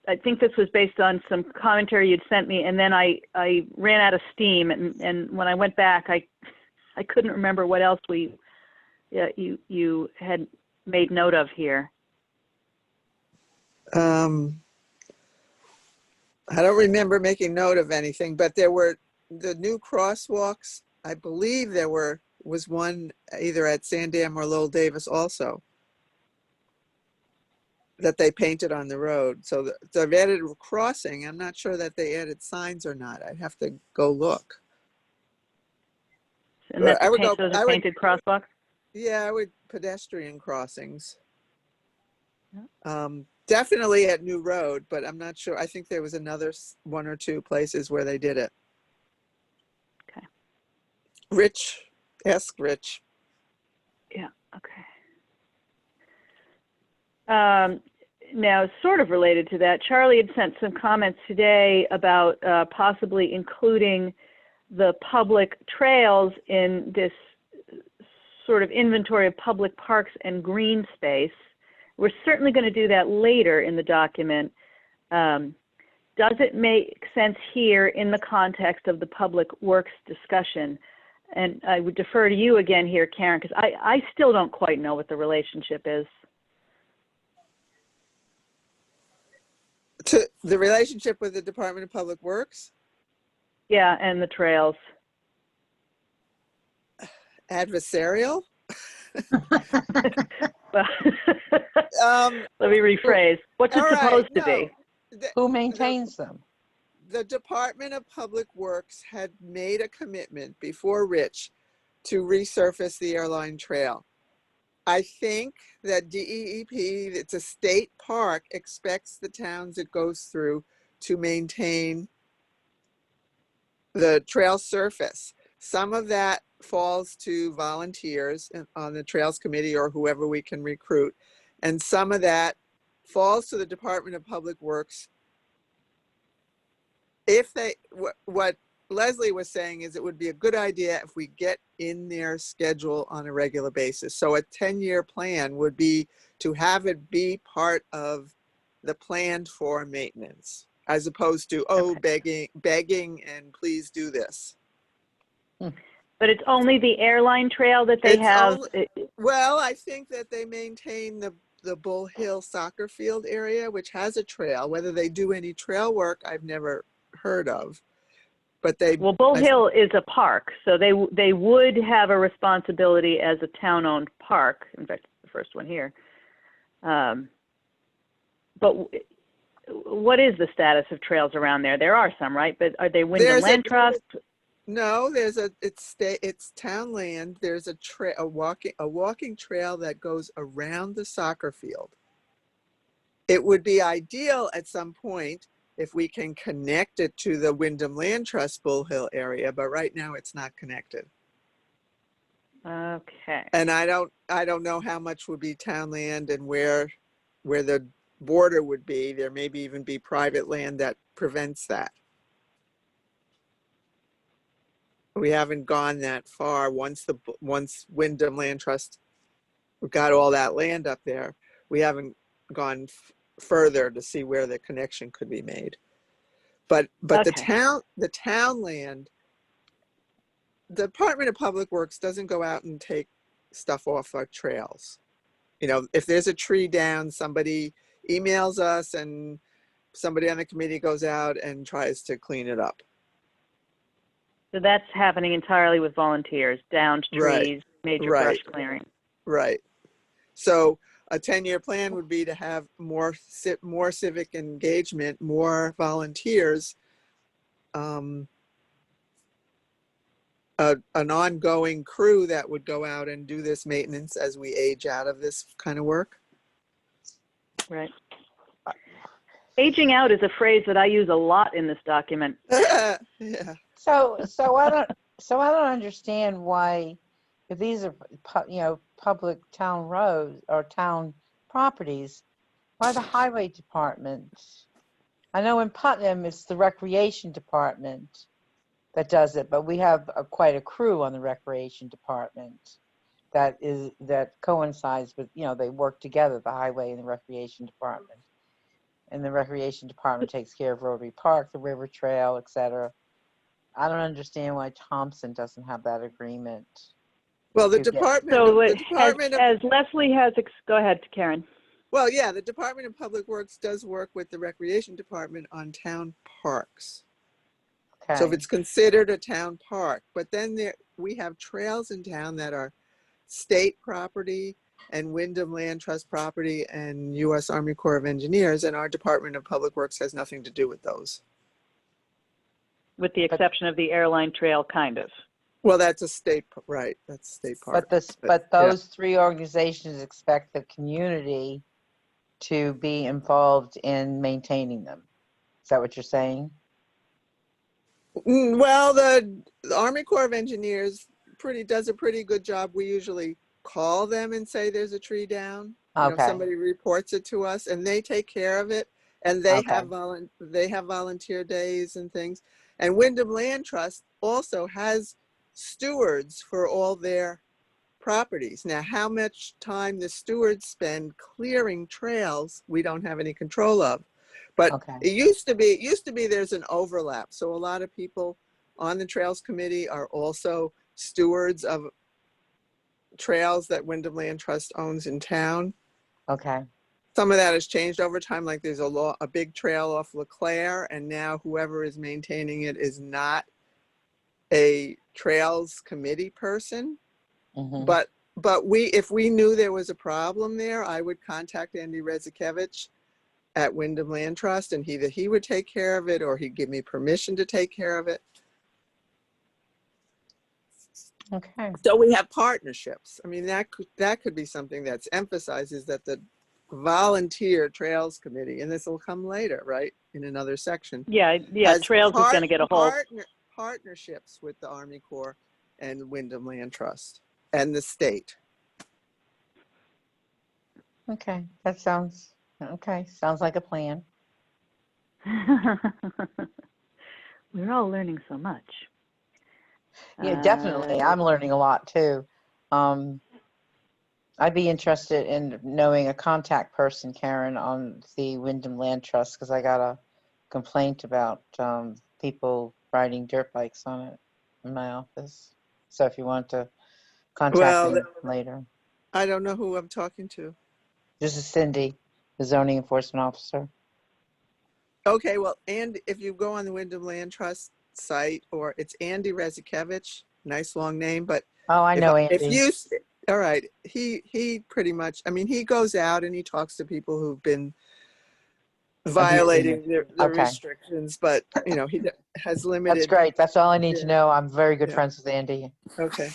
I think this was based on some commentary you'd sent me, and then I ran out of steam, and when I went back, I couldn't remember what else you had made note of here. I don't remember making note of anything, but there were the new crosswalks. I believe there was one either at Sandam or Lowell Davis also that they painted on the road. So they've added a crossing. I'm not sure that they added signs or not. I'd have to go look. And that's those are painted crosswalks? Yeah, I would pedestrian crossings. Yeah. Definitely at New Road, but I'm not sure. I think there was another one or two places where they did it. Okay. Rich, ask Rich. Yeah, okay. Now, sort of related to that, Charlie had sent some comments today about possibly including the public trails in this sort of inventory of public parks and green space. We're certainly going to do that later in the document. Does it make sense here in the context of the public works discussion? And I would defer to you again here, Karen, because I still don't quite know what the relationship is. To the relationship with the Department of Public Works? Yeah, and the trails. Adversarial? Well, Um, let me rephrase. What's it all right, supposed to no. be? Who maintains them? The Department of Public Works had made a commitment before Rich to resurface the airline trail. I think that DEEP, it's a state park, expects the towns it goes through to maintain the trail surface. Some of that falls to volunteers on the Trails Committee or whoever we can recruit. And some of that falls to the Department of Public Works. If they, what Leslie was saying is it would be a good idea if we get in their schedule on a regular basis. So a 10-year plan would be to have it be part of the planned for maintenance, as opposed to, oh, begging and please do this. But it's only the airline trail that they It's have. Well, I think that they maintain the Bull Hill soccer field area, which has a trail. Whether they do any trail work, I've never heard of. But they, Well, Bull Hill is a park, so they would have a responsibility as a town-owned park. In fact, it's the first one here. But what is the status of trails around there? There are some, right? But are they Wyndham Land Trust? No, it's town land. There's a walking trail that goes around the soccer field. It would be ideal at some point if we can connect it to the Wyndham Land Trust Bull Hill area, but right now it's not connected. Okay. And I don't know how much would be town land and where the border would be. There may even be private land that prevents that. We haven't gone that far. Once Wyndham Land Trust got all that land up there, we haven't gone further to see where the connection could be made. But Okay. the town land, the Department of Public Works doesn't go out and take stuff off our trails. You know, if there's a tree down, somebody emails us and somebody on the committee goes out and tries to clean it up. So that's happening entirely with volunteers, downed trees, major brush clearing. Right. So a 10-year plan would be to have more civic engagement, more volunteers, an ongoing crew that would go out and do this maintenance as we age out of this kind of work. Right. Aging out is a phrase that I use a lot in this document. Yeah. So I don't understand why, if these are public town roads or town properties, why the highway department? I know in Putnam it's the recreation department that does it, but we have quite a crew on the recreation department that coincides with, they work together, the highway and the recreation department. And the recreation department takes care of Rotary Park, the river trail, etc. I don't understand why Thompson doesn't have that agreement. Well, the department. So as Leslie has, go ahead, Karen. Well, yeah, the Department of Public Works does work with the Recreation Department on town parks. Okay. So if it's considered a town park, but then we have trails in town that are state property and Wyndham Land Trust property and U.S. Army Corps of Engineers, and our Department of Public Works has nothing to do with those. With the exception of the airline trail, kind of. Well, that's a state, right? That's state park. But those three organizations expect the community to be involved in maintaining them. Is that what you're saying? Well, the Army Corps of Engineers does a pretty good job. We usually call them and say there's a tree down. Okay. Somebody reports it to us, and they take care of it. And they have volunteer days and things. And Wyndham Land Trust also has stewards for all their properties. Now, how much time the stewards spend clearing trails, we don't have any control of. But Okay. it used to be there's an overlap. So a lot of people on the Trails Committee are also stewards of trails that Wyndham Land Trust owns in town. Okay. Some of that has changed over time. Like there's a big trail off LeClaire, and now whoever is maintaining it is not a Trails Committee person. Mm-hmm. But if we knew there was a problem there, I would contact Andy Rezekevich at Wyndham Land Trust, and either he would take care of it or he'd give me permission to take care of it. Okay. So we have partnerships. I mean, that could be something that's emphasized, is that the volunteer Trails Committee, and this will come later, right, in another section, Yeah, has Trails is going to get a whole. partnerships with the Army Corps and Wyndham Land Trust and the state. Okay. That sounds okay. Sounds like a plan. We're all learning so much. Yeah, definitely. I'm learning a lot too. I'd be interested in knowing a contact person, Karen, on the Wyndham Land Trust, because I got a complaint about people riding dirt bikes on it in my office. So if you want to contact me later. I don't know who I'm talking to. This is Cindy, the zoning enforcement officer. Okay, well, and if you go on the Wyndham Land Trust site, or it's Andy Rezekevich, nice long name, but Oh, I know Andy. all right, he pretty much, I mean, he goes out and he talks to people who've been violating the Okay. restrictions, but he has limited. That's great. That's all I need to Yeah. know. I'm very good Yeah. friends with Andy. Okay.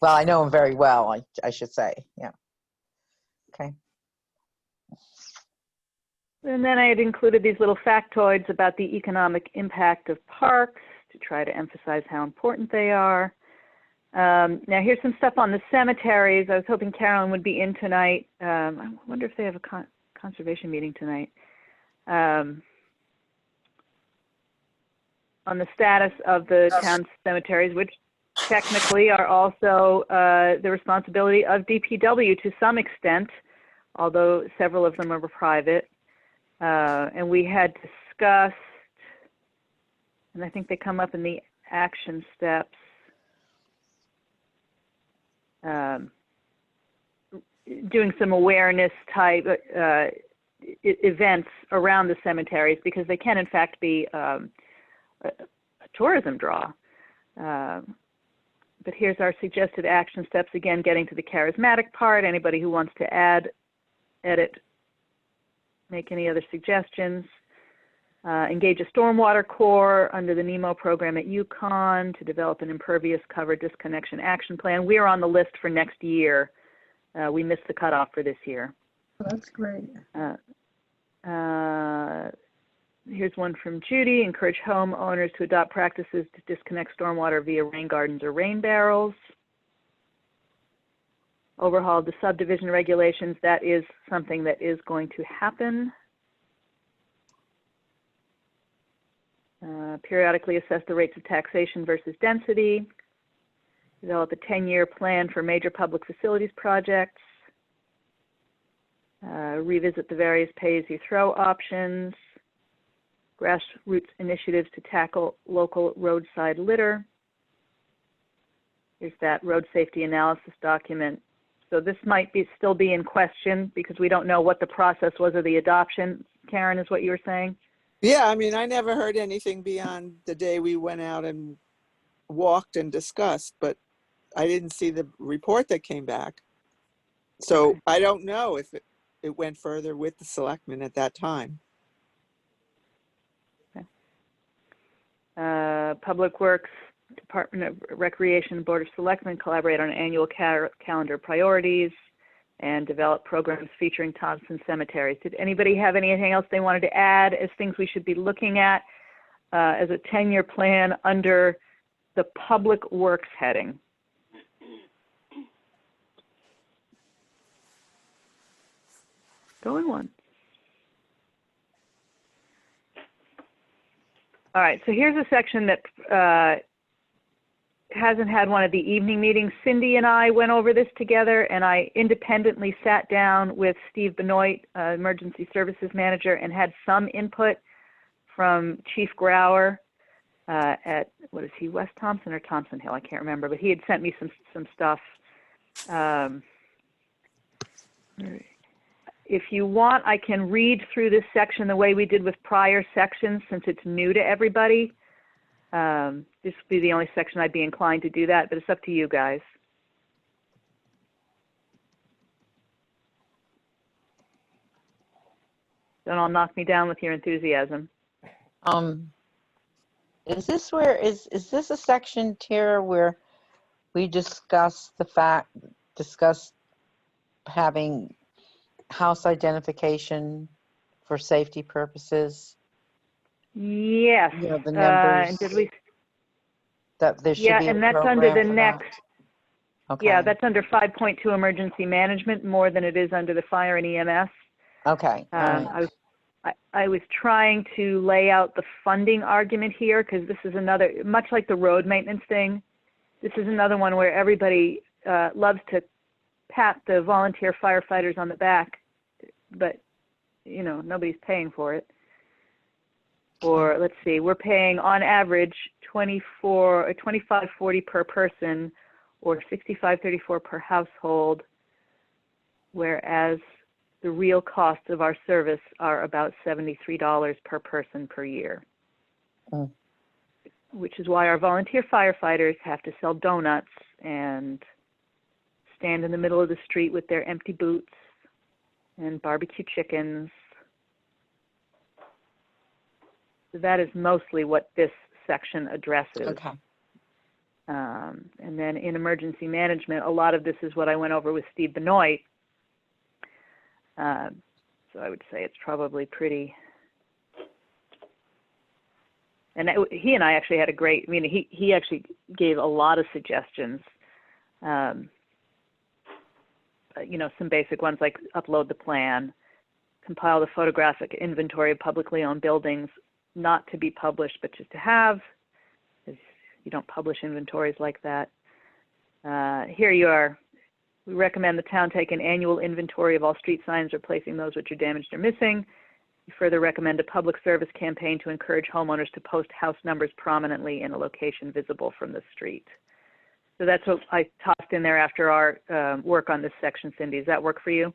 Well, I know him very well, I should say. Yeah. Okay. And then I had included these little factoids about the economic impact of parks to try to emphasize how important they are. Now here's some stuff on the cemeteries. I was hoping Carolyn would be in tonight. I wonder if they have a conservation meeting tonight. On the status of the town cemeteries, which technically are also the responsibility of DPW to some extent, although several of them are private. And we had discussed, and I think they come up in the action steps, doing some awareness type events around the cemeteries, because they can in fact be a tourism draw. But here's our suggested action steps, again, getting to the charismatic part. Anybody who wants to add, edit, make any other suggestions. Engage a stormwater corps under the NEMO program at UConn to develop an impervious cover disconnection action plan. We are on the list for next year. We missed the cutoff for this year. That's great. Here's one from Judy. Encourage homeowners to adopt practices to disconnect stormwater via rain gardens or rain barrels. Overhaul the subdivision regulations. That is something that is going to happen. Periodically assess the rates of taxation versus density. Develop a 10-year plan for major public facilities projects. Revisit the various pay-as-you-throw options. Grassroots initiatives to tackle local roadside litter. Here's that road safety analysis document. So this might still be in question because we don't know what the process was of the adoption. Karen, is what you were saying? Yeah, I mean, I never heard anything beyond the day we went out and walked and discussed, but I didn't see the report that came back. So Okay. I don't know if it went further with the selectmen at that time. Okay. Public Works, Department of Recreation, Board of Selectmen collaborate on annual calendar priorities and develop programs featuring Thompson cemeteries. Did anybody have anything else they wanted to add as things we should be looking at as a 10-year plan under the Public Works heading? Going once. All right, so here's a section that hasn't had one of the evening meetings. Cindy and I went over this together, and I independently sat down with Steve Benoit, Emergency Services Manager, and had some input from Chief Grauer at, what is he, West Thompson or Thompson Hill? I can't remember, but he had sent me some stuff. If you want, I can read through this section the way we did with prior sections, since it's new to everybody. This would be the only section I'd be inclined to do that, but it's up to you guys. Don't all knock me down with your enthusiasm. Is this where, is this a section, Tara, where we discuss having house identification for safety purposes? Yes. You know, the numbers. Did we? That there should Yeah, be a and that's program under the for next. that? Okay. Yeah, that's under 5.2 emergency management more than it is under the fire and EMS. Okay. All right. I was trying to lay out the funding argument here, because this is another, much like the road maintenance thing, this is another one where everybody loves to pat the volunteer firefighters on the back, but, you know, nobody's paying for it. Or let's see, we're paying on average $25.40 per person, or $65.34 per household, whereas the real cost of our service are about $73 per person per year. Which is why our volunteer firefighters have to sell donuts and stand in the middle of the street with their empty boots and barbecue chickens. So that is mostly what this section addresses. Okay. And then in emergency management, a lot of this is what I went over with Steve Benoit. So I would say it's probably pretty, and he and I actually had a great, I mean, he actually gave a lot of suggestions. You know, some basic ones like upload the plan, compile the photographic inventory of publicly owned buildings, not to be published, but just to have, because you don't publish inventories like that. Here you are. We recommend the town take an annual inventory of all street signs, replacing those which are damaged or missing. We further recommend a public service campaign to encourage homeowners to post house numbers prominently in a location visible from the street. So that's what I tossed in there after our work on this section, Cindy. Does that work for you?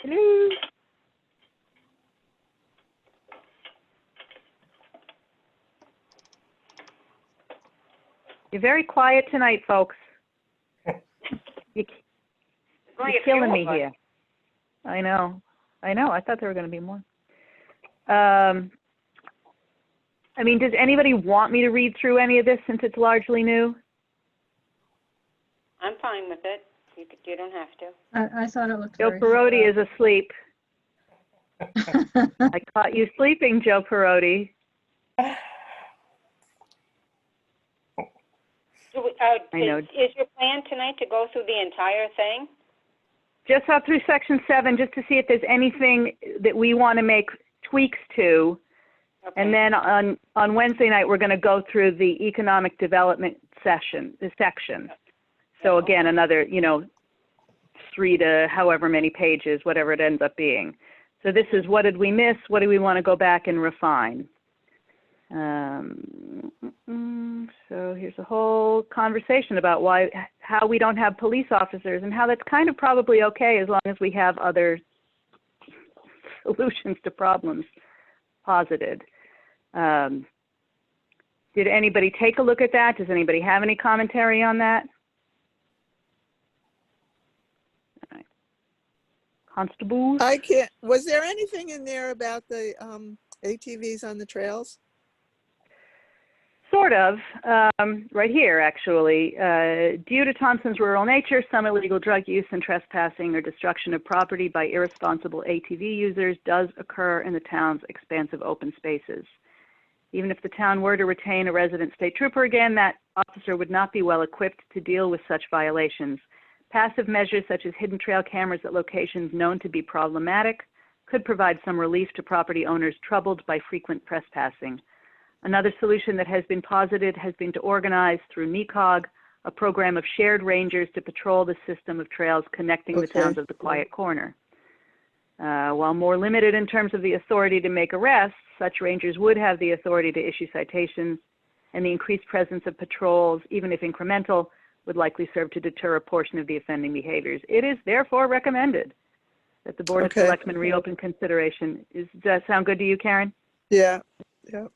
Hello? You're very quiet tonight, folks. You're killing me here. I know. I thought there were going to be more. I mean, does anybody want me to read through any of this since it's largely new? I'm fine with it. You don't have to. I thought it looked Joe very Perotti is asleep. I caught you sleeping, Joe Perotti. I know. Is your plan tonight to go through the entire thing? Just up through section 7, just to see if there's anything that we want to make tweaks to. Okay. And then on Wednesday night, we're going to go through the economic development section. So again, another, 3 to however many pages, whatever it ends up being. So this is, what did we miss? What do we want to go back and refine? So here's a whole conversation about how we don't have police officers, and how that's kind of probably okay as long as we have other solutions to problems posited. Did anybody take a look at that? Does anybody have any commentary on that? All right. Constables? I can't, was there anything in there about the ATVs on the trails? Sort of, right here, actually. Due to Thompson's rural nature, some illegal drug use and trespassing or destruction of property by irresponsible ATV users does occur in the town's expansive open spaces. Even if the town were to retain a resident state trooper again, that officer would not be well equipped to deal with such violations. Passive measures such as hidden trail cameras at locations known to be problematic could provide some relief to property owners troubled by frequent trespassing. Another solution that has been posited has been to organize through NECOG a program of shared rangers to patrol the system of trails connecting the Okay. towns of the Quiet Corner. While more limited in terms of the authority to make arrests, such rangers would have the authority to issue citations, and the increased presence of patrols, even if incremental, would likely serve to deter a portion of the offending behaviors. It is therefore recommended that the Board Okay. of Selectmen reopen consideration. Does that sound good to you, Karen? Yeah, yeah.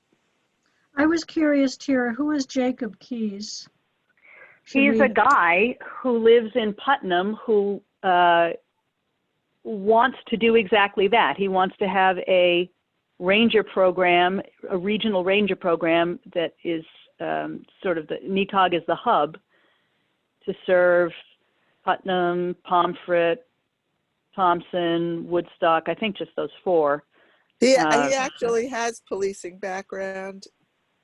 I was curious, Tara, who is Jacob Keys? Should He's we- a guy who lives in Putnam who wants to do exactly that. He wants to have a ranger program, a regional ranger program that is sort of the, NECOG is the hub to serve Putnam, Pomfret, Thompson, Woodstock, I think just those four. He actually has policing background,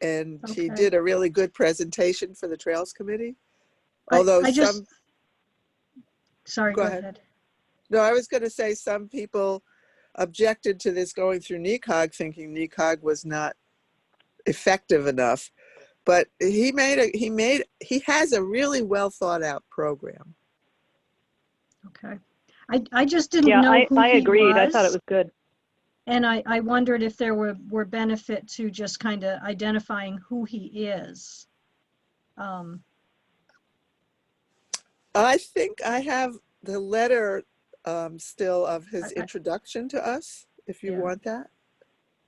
and he Okay. did a really good presentation for the Trails Committee. I- Although I just- some, Sorry, Go go ahead. ahead. no, I was going to say some people objected to this going through NECOG, thinking NECOG was not effective enough. But he has a really well thought out program. Okay. I just didn't Yeah, know who I he agreed. I was, thought it was good. and I wondered if there were benefit to just kind of identifying who he is. I think I have the letter still of his I- introduction to us, if you Yeah. want that.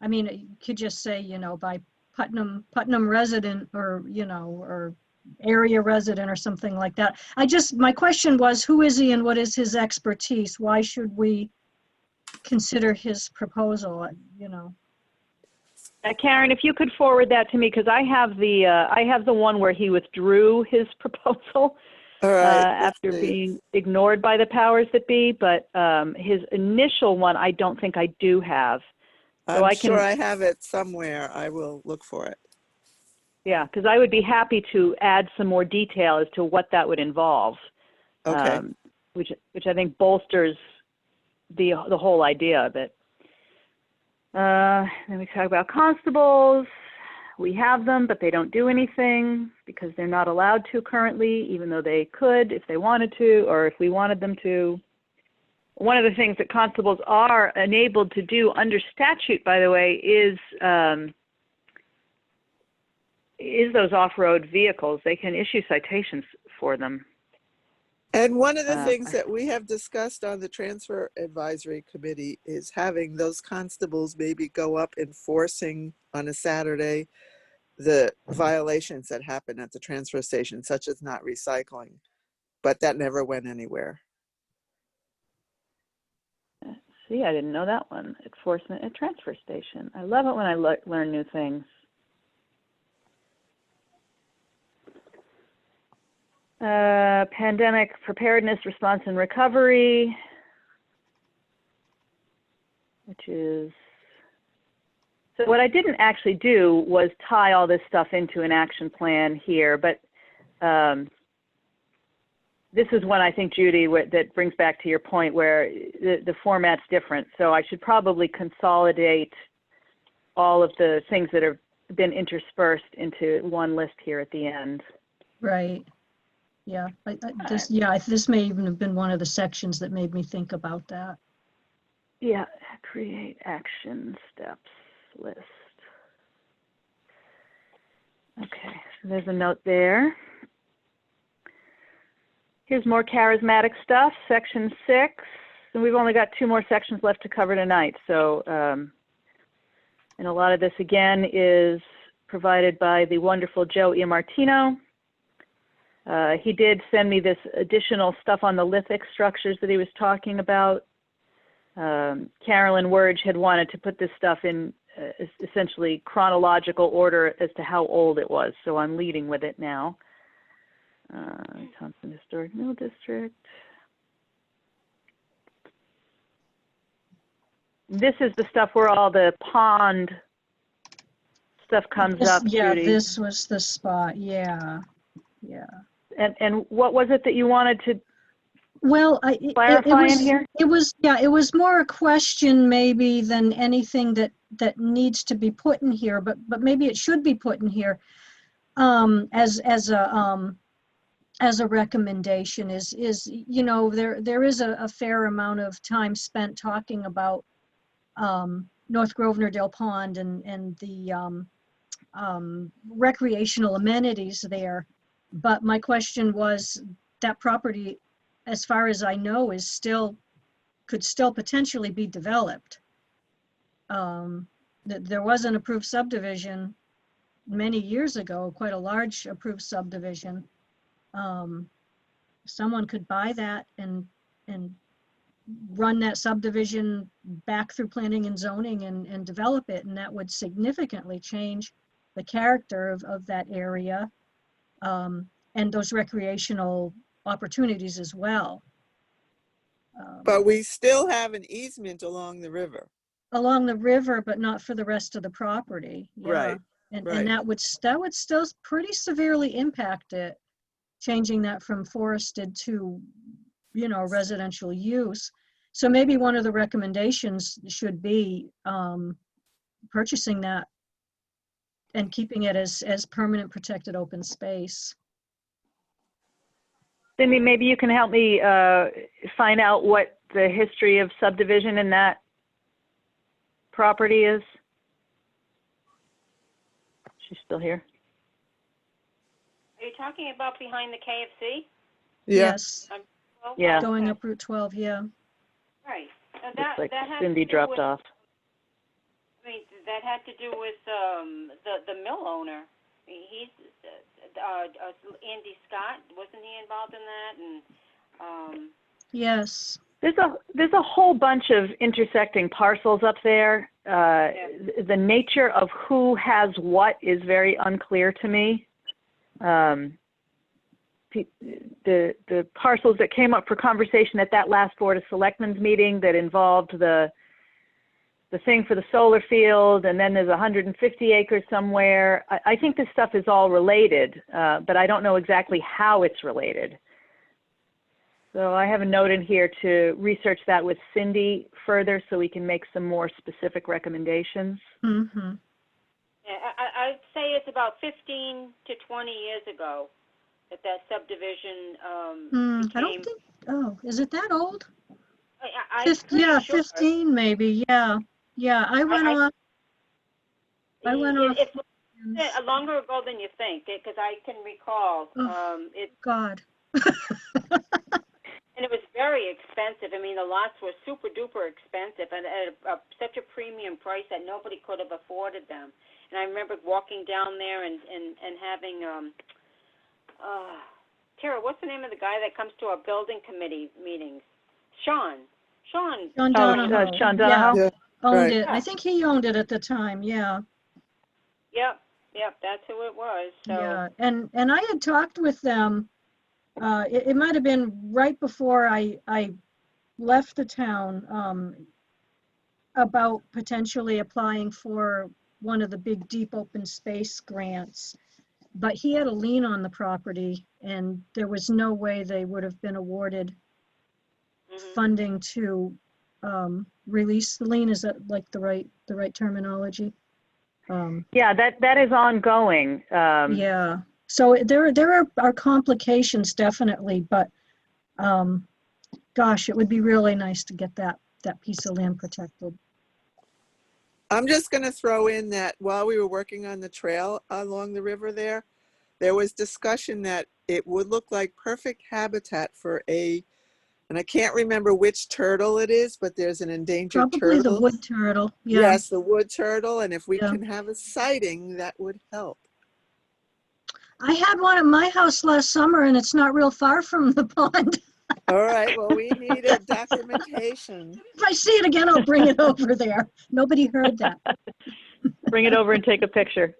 I mean, you could just say, by Putnam resident, or, or area resident or something like that. My question was, who is he and what is his expertise? Why should we consider his proposal, Karen, if you could forward that to me, because I have the one where he withdrew his proposal All right. let's after see. being ignored by the powers that be, but his initial one I don't think I do have. So I'm I can, sure I have it somewhere. I will look for it. yeah, because I would be happy to add some more detail as to what that would involve, Okay. which I think bolsters the whole idea of it. Then we talk about constables. We have them, but they don't do anything because they're not allowed to currently, even though they could if they wanted to, or if we wanted them to. One of the things that constables are enabled to do under statute, by the way, is those off-road vehicles. They can issue citations for them. And one of the things that we have discussed on the Transfer Advisory Committee is having those constables maybe go up enforcing on a Saturday the violations that happen at the transfer station, such as not recycling. But that never went anywhere. See, I didn't know that one. Enforcement at transfer station. I love it when I learn new things. Pandemic preparedness, response, and recovery, which is, so what I didn't actually do was tie all this stuff into an action plan here, but this is one I think, Judy, that brings back to your point where the format's different. So I should probably consolidate all of the things that have been interspersed into one list here at the end. Right. Yeah. This may even have been one of the sections that made me think about that. Yeah, create action steps list. Okay, so there's a note there. Here's more charismatic stuff, section 6. And we've only got 2 more sections left to cover tonight. So, and a lot of this again is provided by the wonderful Joe Iamartino. He did send me this additional stuff on the lithic structures that he was talking about. Carolyn Wurge had wanted to put this stuff in essentially chronological order as to how old it was. So I'm leading with it now. Thompson Historic Mill District. This is the stuff where all the pond stuff comes up, Yeah, Judy. this was the spot. Yeah. And what was it that you wanted to Well, clarifying here? It was more a question maybe than anything that needs to be put in here, but maybe it should be put in here as a recommendation is, you know, there is a fair amount of time spent talking about North Grosvenor Pond and the recreational amenities there. But my question was, that property, as far as I know, could still potentially be developed. There was an approved subdivision many years ago, quite a large approved subdivision. Someone could buy that and run that subdivision back through planning and zoning and develop it, and that would significantly change the character of that area and those recreational opportunities as well. But we still have an easement along the river. Along the river, but not for the rest of the property. Yeah. Right, And right. that would still pretty severely impact it, changing that from forested to, you know, residential use. So maybe one of the recommendations should be purchasing that and keeping it as permanent protected open space. Cindy, maybe you can help me find out what the history of subdivision in that property is. She's still here. Are you talking about behind the KFC? Yeah. Yes, Yeah. going up Route 12, yeah. Right. Looks That like had Cindy to do dropped with, off. I mean, that had to do with the mill owner. He's Andy Scott, wasn't he involved in that? And Yes. There's a whole bunch of intersecting parcels up there. The nature of who has what is very unclear to me. The parcels that came up for conversation at that last Board of Selectmen's meeting that involved the thing for the solar field, and then there's 150 acres somewhere. I think this stuff is all related, but I don't know exactly how it's related. So I have a note in here to research that with Cindy further so we can make some more specific recommendations. Mm-hmm. yeah, I'd say it's about 15 to 20 years ago that subdivision I don't became. think, oh, is it that old? I'm pretty Yeah, sure. 15 maybe, yeah. Yeah, I went off. It's longer ago than you think, because I can recall. Oh, It God. And it was very expensive. I mean, the lots were super duper expensive and at such a premium price that nobody could have afforded them. And I remember walking down there and having, Tara, what's the name of the guy that comes to our building committee meetings? Sean Donahoe. Sean Donahoe? Yeah. Owned Right. it. I think he owned it at the time, yeah. Yep, that's who it was. So. Yeah, and I had talked with them. It might have been right before I left the town about potentially applying for one of the big deep open space grants. But he had a lien on the property, and there was no way they would have been awarded funding to release the lien. Is that like the right terminology? Yeah, that is ongoing. Yeah. So there are complications definitely, but gosh, it would be really nice to get that piece of land protected. I'm just going to throw in that while we were working on the trail along the river there was discussion that it would look like perfect habitat for and I can't remember which turtle it is, but there's an endangered turtle. Probably the wood turtle. Yeah. Yes, the wood turtle. And if we Yeah. can have a sighting, that would help. I had one at my house last summer, and it's not real far from the pond. All right, well, we need a documentation. If I see it again, I'll bring it over there. Nobody heard that. Bring it over and take a picture.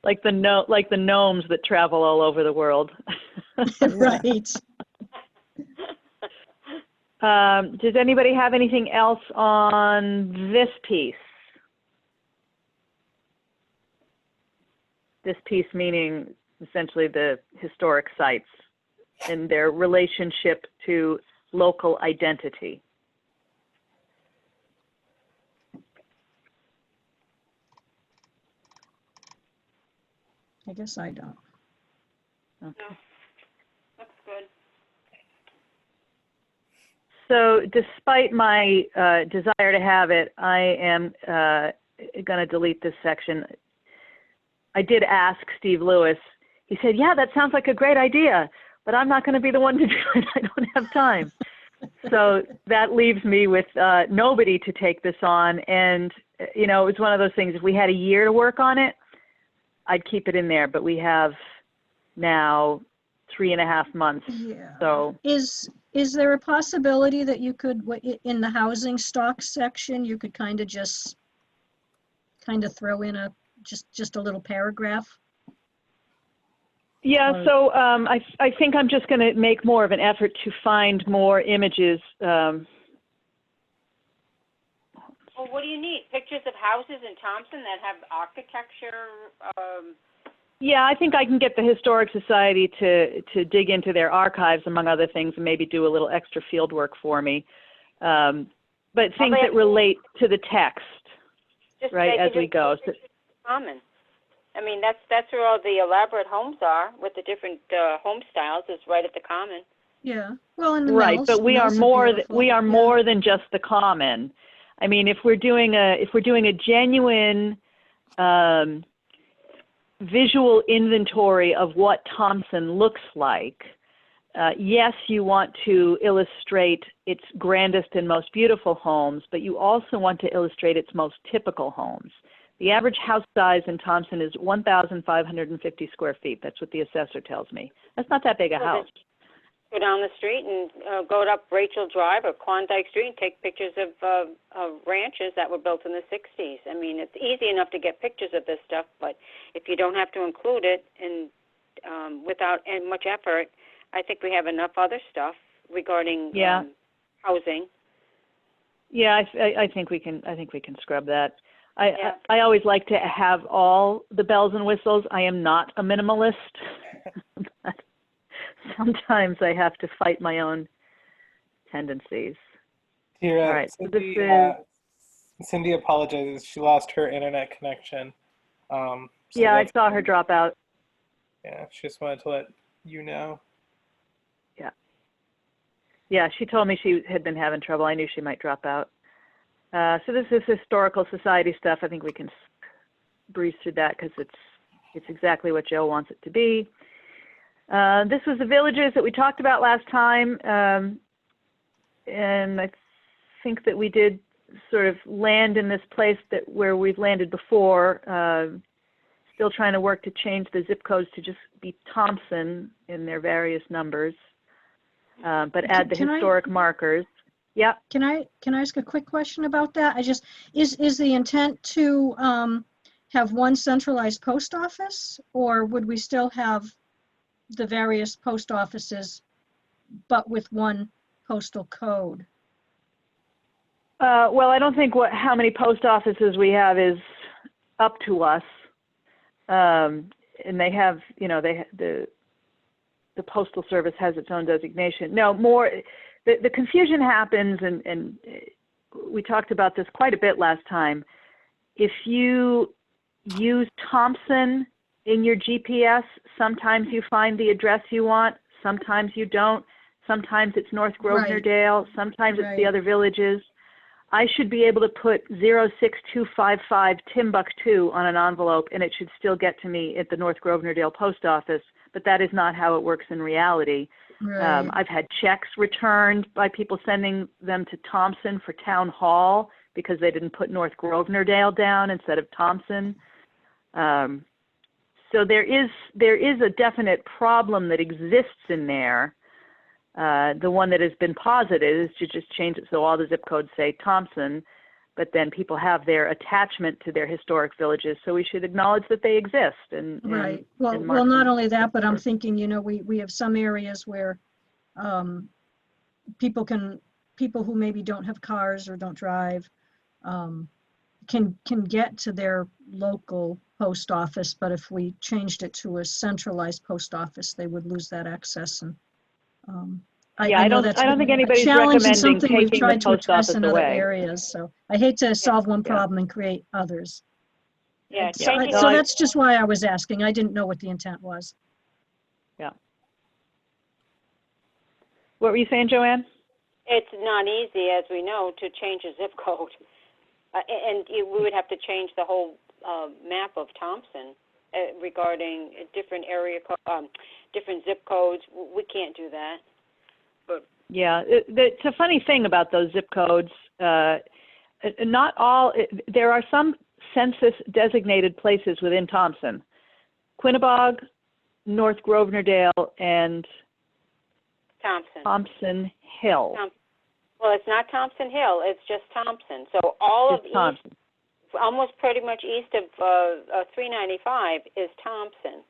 like the gnomes that travel all over the world. Right. Does anybody have anything else on this piece? This piece meaning essentially the historic sites and their relationship to local identity. I guess I don't. Okay. No. Looks good. So despite my desire to have it, I am going to delete this section. I did ask Steve Lewis. He said, yeah, that sounds like a great idea, but I'm not going to be the one to do it. I don't have time. So that leaves me with nobody to take this on. And, you know, it was one of those things, if we had a year to work on it, I'd keep it in there. But we have now 3.5 months. Yeah. So Is there a possibility that you could, in the housing stock section, you could kind of just throw in just a little paragraph? yeah, Or- so I think I'm just going to make more of an effort to find more images. Well, what do you need? Pictures of houses in Thompson that have architecture? Yeah, I think I can get the Historic Society to dig into their archives, among other things, and maybe do a little extra field work for me. But things that relate to the text, Just right, as we go. So, common. I mean, that's where all the elaborate homes are with the different home styles. Is right at the common. Yeah. Well, in the right, mills, but we are mills more beautiful. we are Yeah. more than just the common. I mean, if we're doing a genuine visual inventory of what Thompson looks like, yes, you want to illustrate its grandest and most beautiful homes, but you also want to illustrate its most typical homes. The average house size in Thompson is 1,550 square feet. That's what the assessor tells me. That's not that big a house. Go down the street and go up Rachel Drive or Klondike Street and take pictures of ranches that were built in the 60s. I mean, it's easy enough to get pictures of this stuff, but if you don't have to include it and without much effort, I think we have enough other stuff regarding housing. Yeah, I think we can. I think we can scrub that. Yeah. I always like to have all the bells and whistles. I am not a minimalist. Sometimes I have to fight my own tendencies. Here, All right. Cindy, So this is, Cindy apologizes. She lost her internet connection. So yeah, I that's- saw her drop out. Yeah, she just wanted to let you know. Yeah, she told me she had been having trouble. I knew she might drop out. So this is Historical Society stuff. I think we can breeze through that because it's exactly what Joe wants it to be. This was the villages that we talked about last time, and I think that we did sort of land in this place where we've landed before. Still trying to work to change the zip codes to just be Thompson in their various numbers, but add the historic markers. Yeah. Can I ask a quick question about that? Is the intent to have one centralized post office, or would we still have the various post offices, but with one postal code? Well, I don't think how many post offices we have is up to us. And they have, the Postal Service has its own designation. No, the confusion happens, and we talked about this quite a bit last time. If you use Thompson in your GPS, sometimes you find the address you want, sometimes you don't. Sometimes it's North Grosvenor-Dale, sometimes it's the other villages. I should be able to put 06255 Timbuktu on an envelope, and it should still get to me at the North Grosvenor-Dale post office, but that is not how it works in reality. Right. I've had checks returned by people sending them to Thompson for town hall because they didn't put North Grosvenor-Dale down instead of Thompson. So there is a definite problem that exists in there. The one that has been posited is to just change it so all the zip codes say Thompson, but then people have their attachment to their historic villages, so we should acknowledge that they exist. Right. Well, and mark not them. only that, but I'm thinking, we have some areas where people who maybe don't have cars or don't drive can get to their local post office, but if we changed it to a centralized post office, they would lose that access. And Yeah, I know don't, that's I don't been think a anybody's challenge and recommending something we've taking the tried to post address office in other away. areas. So I hate to solve one problem and create others. Yeah, Yeah, changing no, So I- that's just why I was asking. I didn't know what the intent was. Yeah. What were you saying, Joanne? it's not easy, as we know, to change a zip code. We would have to change the whole map of Thompson regarding different different zip codes. We can't do that. But Yeah, it's a funny thing about those zip codes. Not all, there are some census designated places within Thompson. Quinnebog, North Grosvenordale, and Thompson Hill. Well, it's not Thompson Hill. It's just Thompson. So all Just of Thompson. east, almost pretty much east of 395 is Thompson.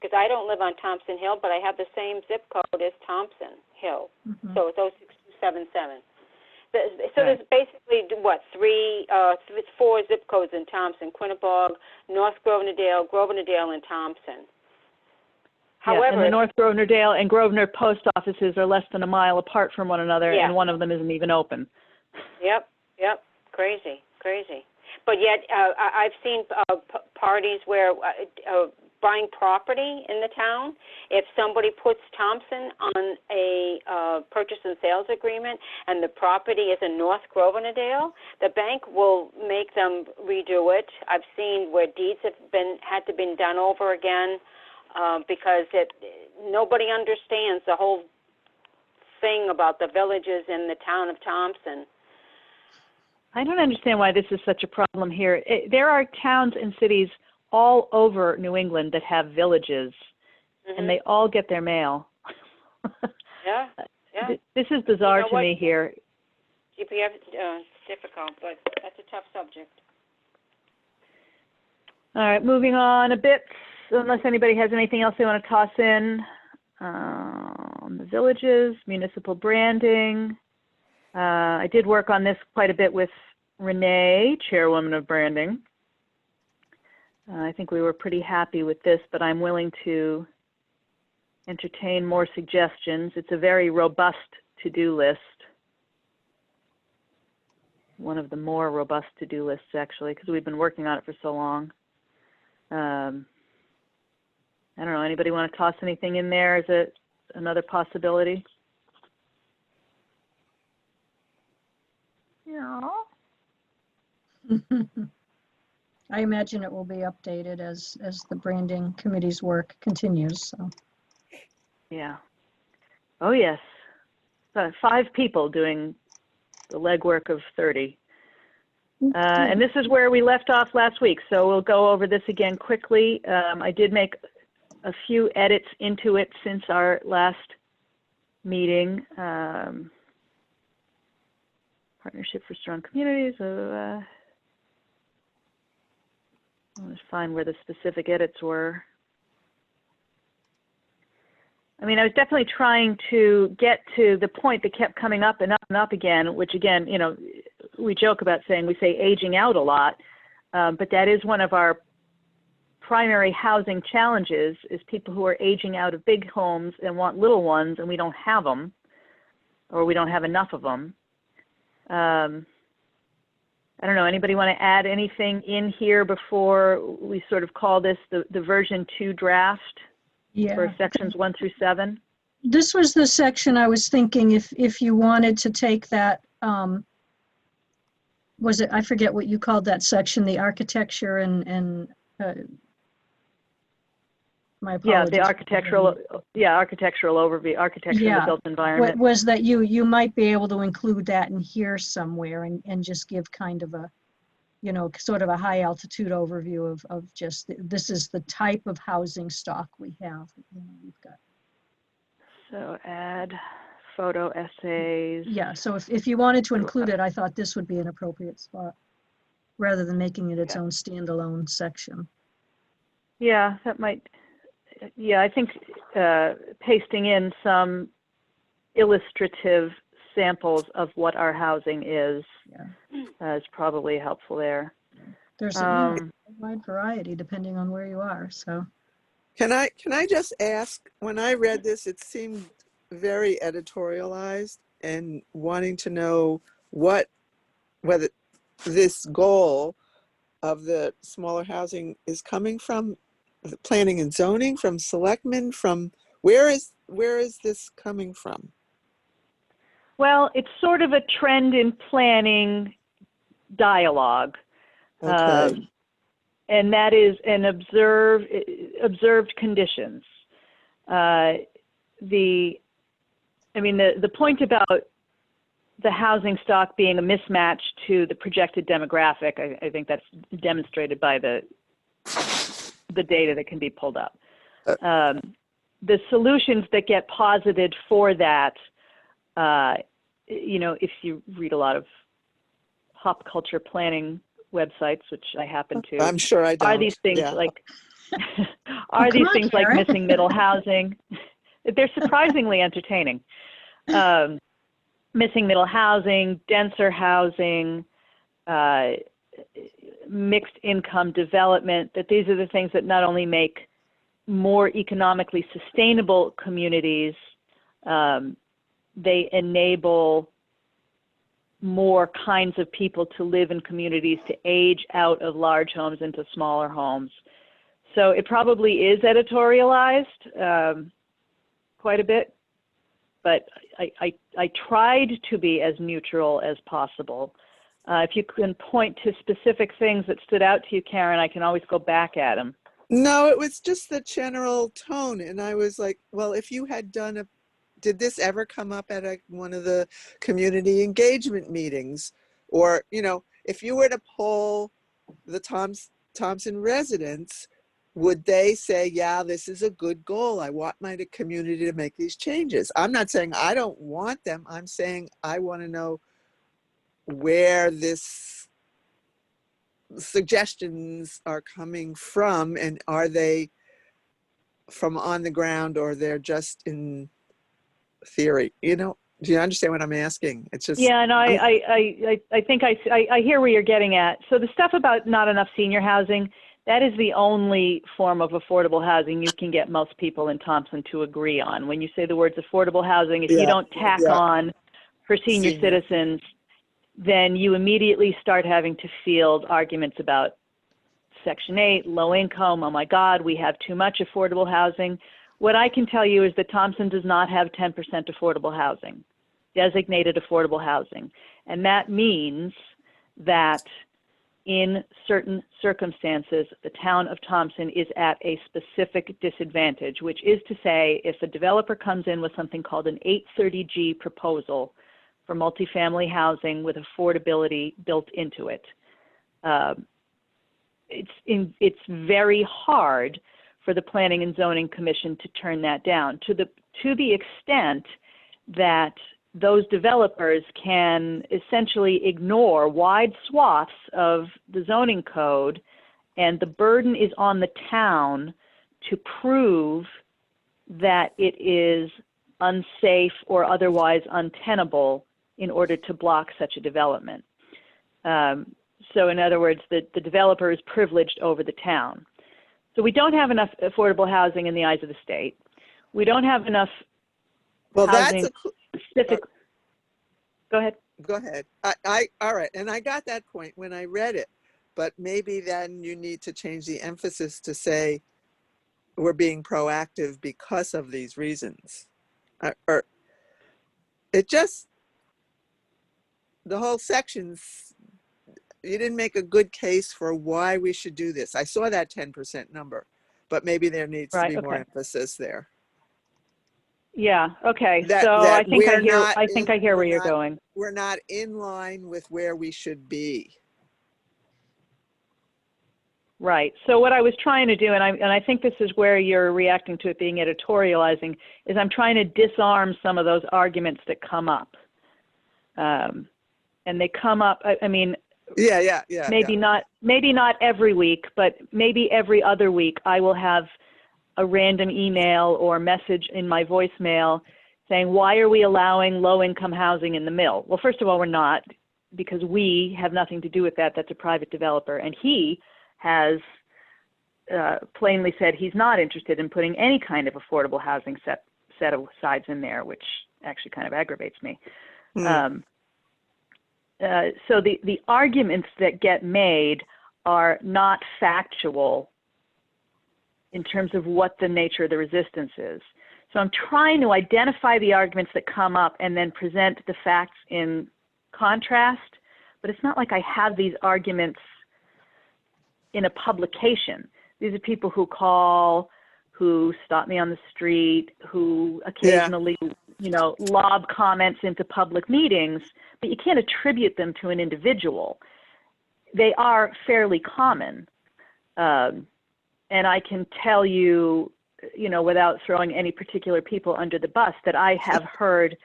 Because I don't live on Thompson Hill, but I have the same zip code as Thompson Hill. Mhm. So it's 06277. So Right. there's basically, four zip codes in Thompson: Quinnebog, North Grosvenordale, Grosvenordale, and Thompson. Yeah, However, and the North Grosvenordale and Grosvenor post offices are less than a mile apart from one another, Yeah. and one of them isn't even open. Yep, crazy. But yet, I've seen parties where buying property in the town, if somebody puts Thompson on a purchase and sales agreement and the property is in North Grosvenordale, the bank will make them redo it. I've seen where deeds have had to been done over again because nobody understands the whole thing about the villages in the town of Thompson. I don't understand why this is such a problem here. There are towns and cities all over New England that have villages, and they all get their mail. Yeah. This is bizarre You know to what? me here. GPF is difficult, but that's a tough subject. All right, moving on a bit, unless anybody has anything else they want to toss in. The villages, municipal branding. I did work on this quite a bit with Renee, chairwoman of branding. I think we were pretty happy with this, but I'm willing to entertain more suggestions. It's a very robust to-do list. One of the more robust to-do lists, actually, because we've been working on it for so long. I don't know, anybody want to toss anything in there? Is it another possibility? Yeah. I imagine it will be updated as the branding committee's work continues. So. Yeah. Oh, yes. 5 people doing the legwork of 30. And this is where we left off last week, so we'll go over this again quickly. I did make a few edits into it since our last meeting. Partnership for Strong Communities. Let's find where the specific edits were. I mean, I was definitely trying to get to the point that kept coming up and up and up again, which again, you know, we joke about saying, we say aging out a lot, but that is one of our primary housing challenges is people who are aging out of big homes and want little ones, and we don't have them, or we don't have enough of them. I don't know, anybody want to add anything in here before we sort of call this the version 2 draft for sections 1 through 7? This was the section I was thinking if you wanted to take that, was it, I forget what you called that section, the architecture and my apologies. Yeah, the architectural overview, architecture of the built environment. Was that you might be able to include that in here somewhere and just give kind of a, you know, sort of a high altitude overview of just, this is the type of housing stock we have. You know, we've got. So add photo essays. Yeah, so if you wanted to include it, I thought this would be an appropriate spot rather than making it its own standalone section. Yeah, that might, yeah, I think pasting in some illustrative samples of what our housing is is probably helpful there. There's a wide variety depending on where you are, so. Can I just ask, when I read this, it seemed very editorialized and wanting to know whether this goal of the smaller housing is coming from the planning and zoning, from selectmen, from where is this coming from? Well, it's sort of a trend in planning dialogue. Okay. And that is an observed conditions. The point about the housing stock being a mismatch to the projected demographic, I think that's demonstrated by the data that can be pulled up. The solutions that get posited for that, if you read a lot of pop culture planning websites, which I happen to, I'm sure I don't. are these things Yeah. like Oh, come on, like Karen. missing middle housing? They're surprisingly entertaining. Missing middle housing, denser housing, mixed income development, that these are the things that not only make more economically sustainable communities, they enable more kinds of people to live in communities, to age out of large homes into smaller homes. So it probably is editorialized quite a bit, but I tried to be as neutral as possible. If you can point to specific things that stood out to you, Karen, I can always go back at them. No, it was just the general tone. And I was like, well, if you had done did this ever come up at one of the community engagement meetings? Or, if you were to poll the Thompson residents, would they say, yeah, this is a good goal. I want my community to make these changes. I'm not saying I don't want them. I'm saying I want to know where this suggestions are coming from, and are they from on the ground, or they're just in theory? Do you understand what I'm asking? It's just, yeah, no, I think I hear where you're getting at. So the stuff about not enough senior housing, that is the only form of affordable housing you can get most people in Thompson to agree on. When you say the words affordable housing, if you don't tack on for senior citizens, then you immediately start having to field arguments about Section 8, low income. Oh my God, we have too much affordable housing. What I can tell you is that Thompson does not have 10% affordable housing, designated affordable housing. And that means that in certain circumstances, the town of Thompson is at a specific disadvantage, which is to say, if a developer comes in with something called an 830G proposal for multifamily housing with affordability built into it, it's very hard for the Planning and Zoning Commission to turn that down, to the extent that those developers can essentially ignore wide swaths of the zoning code, and the burden is on the town to prove that it is unsafe or otherwise untenable in order to block such a development. So in other words, the developer is privileged over the town. So we don't have enough affordable housing in the eyes of the state. We don't have enough housing specific. Go ahead. Go ahead. All right. And I got that point when I read it, but maybe then you need to change the emphasis to say we're being proactive because of these reasons. Or it just, the whole section's, you didn't make a good case for why we should do this. I saw that 10% number, but maybe there needs to be more emphasis there. Yeah. Okay. That I think I hear. not I think I hear where you're not, going. We're not in line with where we should be. Right. So what I was trying to do, and I think this is where you're reacting to it being editorializing, is I'm trying to disarm some of those arguments that come up. And they come up. I mean. Yeah. Maybe not every week, but maybe every other week I will have a random email or message in my voicemail saying, why are we allowing low-income housing in the mill? Well, first of all, we're not, because we have nothing to do with that. That's a private developer. And he has plainly said he's not interested in putting any kind of affordable housing set of sides in there, which actually kind of aggravates me. Hmm. So the arguments that get made are not factual in terms of what the nature of the resistance is. So I'm trying to identify the arguments that come up and then present the facts in contrast, but it's not like I have these arguments in a publication. These are people who call, who stop me on the street, who occasionally, lob comments into public meetings, but you can't attribute them to an individual. They are fairly common. And I can tell you, without throwing any particular people under the bus, that I have heard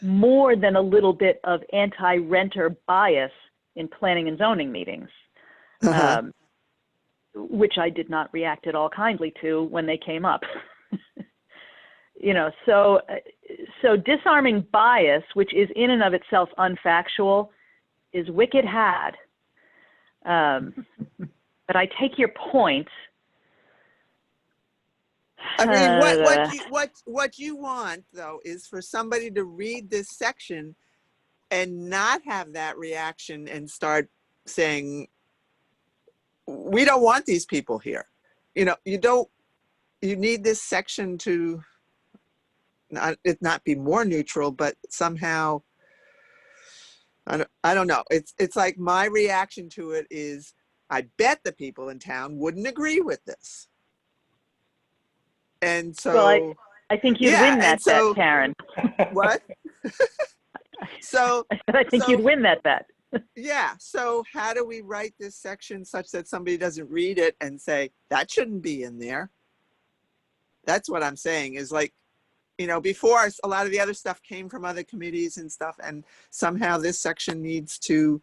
more than a little bit of anti-renter bias in planning and zoning meetings, which I did not react at all kindly to when they came up. So disarming bias, which is in and of itself unfactual, is wicked had. But I take your point. I mean, what you want though is for somebody to read this section and not have that reaction and start saying, we don't want these people here. You need this section to not be more neutral, but somehow, I don't know. It's like my reaction to it is, I bet the people in town wouldn't agree with this. And so, well, I think you'd win that bet, Karen. What? So I think you'd win that bet. Yeah. So how do we write this section such that somebody doesn't read it and say, that shouldn't be in there? That's what I'm saying is, like, before a lot of the other stuff came from other committees and stuff, and somehow this section needs to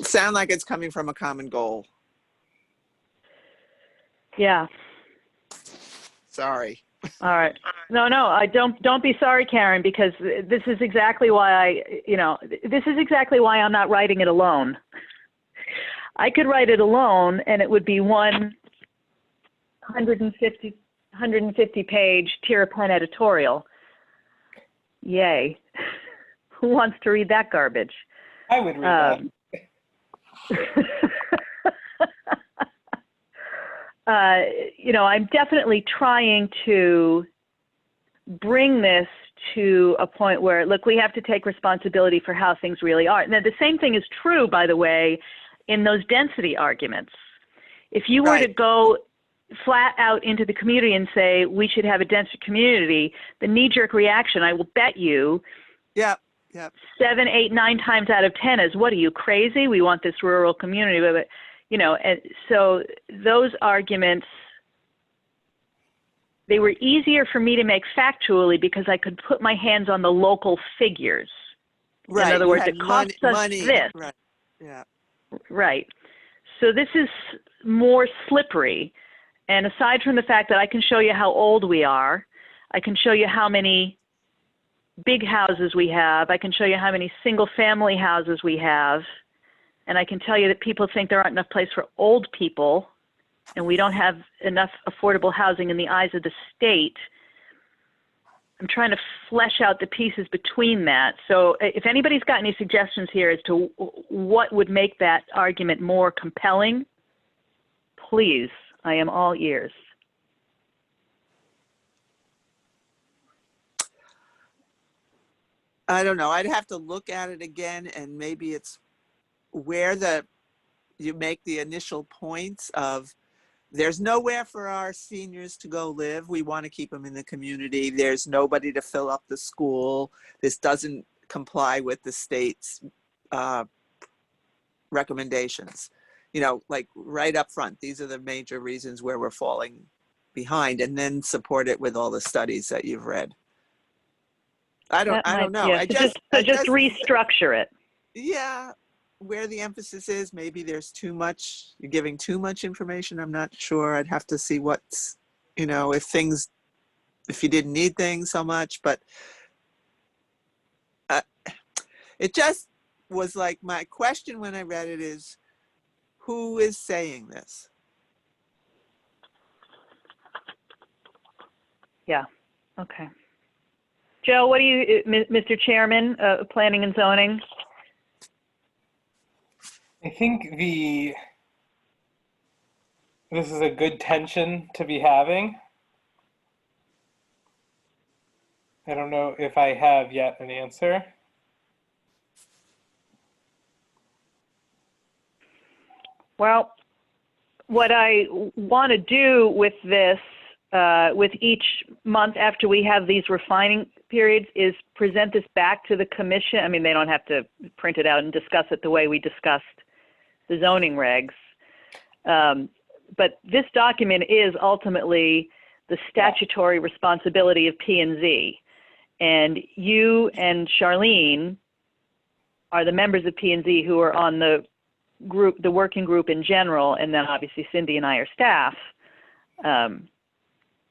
sound like it's coming from a common goal. Yeah. Sorry. All right. No, I don't be sorry, Karen, because this is exactly why this is exactly why I'm not writing it alone. I could write it alone and it would be 150 page Tirapen editorial. Yay. Who wants to read that garbage? I would read that. I'm definitely trying to bring this to a point where, look, we have to take responsibility for how things really are. Now, the same thing is true, by the way, in those density arguments. If you were to go flat out into the community and say, we should have a denser community, the knee-jerk reaction, I will bet you, 7, 8, 9 times out of 10 is, what, are you crazy? We want this rural community. But, and so those arguments, they were easier for me to make factually because I could put my hands on the local figures. Right. In other words, it costs us this. Right. Yeah. Right. So this is more slippery. And aside from the fact that I can show you how old we are, I can show you how many big houses we have, I can show you how many single family houses we have, and I can tell you that people think there aren't enough place for old people, and we don't have enough affordable housing in the eyes of the state. I'm trying to flesh out the pieces between that. So if anybody's got any suggestions here as to what would make that argument more compelling, please, I am all ears. I don't know. I'd have to look at it again, and maybe it's where you make the initial points of, there's nowhere for our seniors to go live. We want to keep them in the community. There's nobody to fill up the school. This doesn't comply with the state's recommendations. Like right up front, these are the major reasons where we're falling behind, and then support it with all the studies that you've read. I don't know. Yeah, just restructure it. Yeah. Where the emphasis is, maybe there's too much, you're giving too much information. I'm not sure. I'd have to see what's, if you didn't need things so much, but it just was like, my question when I read it is, who is saying this? Yeah, okay. Joe, what do you, Mr. Chairman, Planning and Zoning? I think this is a good tension to be having. I don't know if I have yet an answer. Well, what I want to do with this, with each month after we have these refining periods, is present this back to the commission. I mean, they don't have to print it out and discuss it the way we discussed the zoning regs. But this document is ultimately the statutory responsibility of P&Z. And you and Charlene are the members of P&Z who are on the group, the working group in general, and then obviously Cindy and I are staff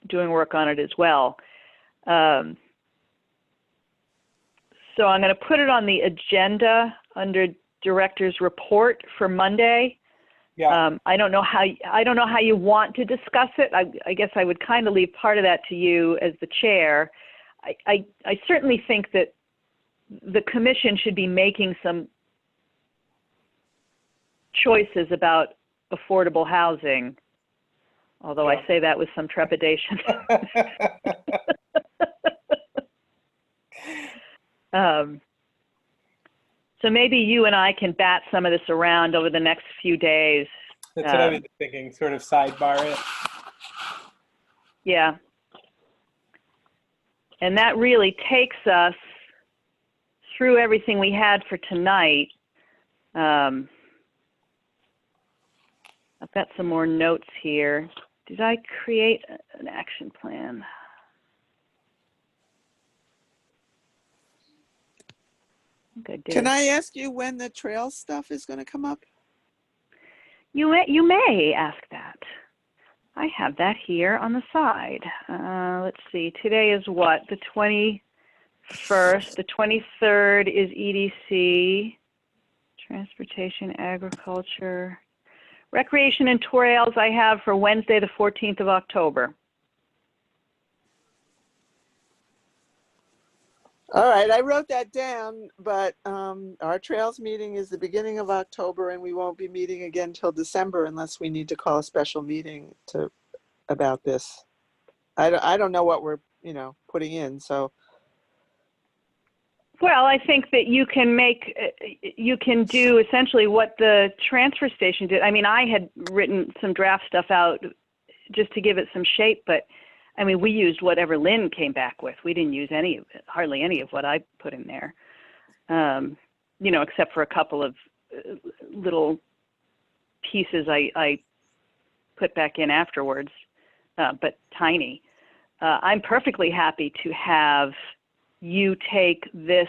doing work on it as well. So I'm going to put it on the agenda under Director's Report for Monday. Yeah. I don't know how you want to discuss it. I guess I would kind of leave part of that to you as the chair. I certainly think that the commission should be making some choices about affordable housing, although I say that with some trepidation. So maybe you and I can bat some of this around over the next few days. That's what I was thinking, sort of sidebar it. Yeah. And that really takes us through everything we had for tonight. I've got some more notes here. Did I create an action plan? I think I did. Can I ask you when the trail stuff is going to come up? You may ask that. I have that here on the side. Let's see. Today is what? The 21st. The 23rd is EDC, Transportation, Agriculture. Recreation and Trails I have for Wednesday, the 14th of October. All right, I wrote that down, but our trails meeting is the beginning of October, and we won't be meeting again till December unless we need to call a special meeting about this. I don't know what we're putting in, so. Well, I think that you can do essentially what the transfer station did. I mean, I had written some draft stuff out just to give it some shape, but I mean, we used whatever Lynn came back with. We didn't use hardly any of what I put in there, except for a couple of little pieces I put back in afterwards, but tiny. I'm perfectly happy to have you take these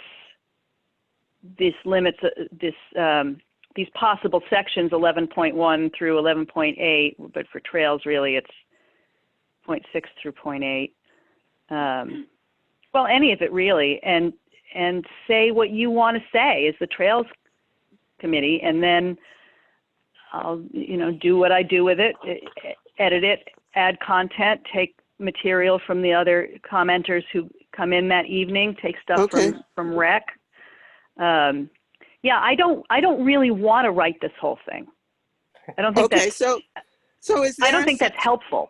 limits, these possible sections 11.1 through 11.8, but for trails really it's 0.6 through 0.8. Well, any of it really, and say what you want to say as the Trails Committee, and then I'll do what I do with it, edit it, add content, take material from the other commenters who come in that evening, take stuff from rec. Yeah, I don't really want to write this whole thing. I don't think so is there I don't think that's helpful.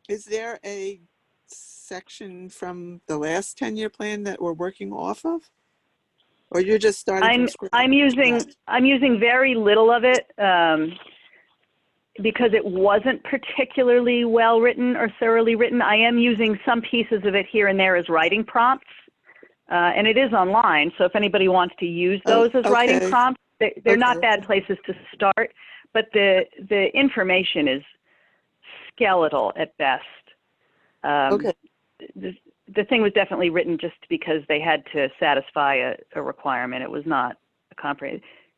Is there a section from the last 10-year plan that we're working off of, or you're just starting from scratch? I'm using very little of it because it wasn't particularly well written or thoroughly written. I am using some pieces of it here and there as writing prompts, and it is online. So if anybody wants to use those as writing prompts, they're not bad places to start. But the information is skeletal at best. The thing was definitely written just because they had to satisfy a requirement. It was not a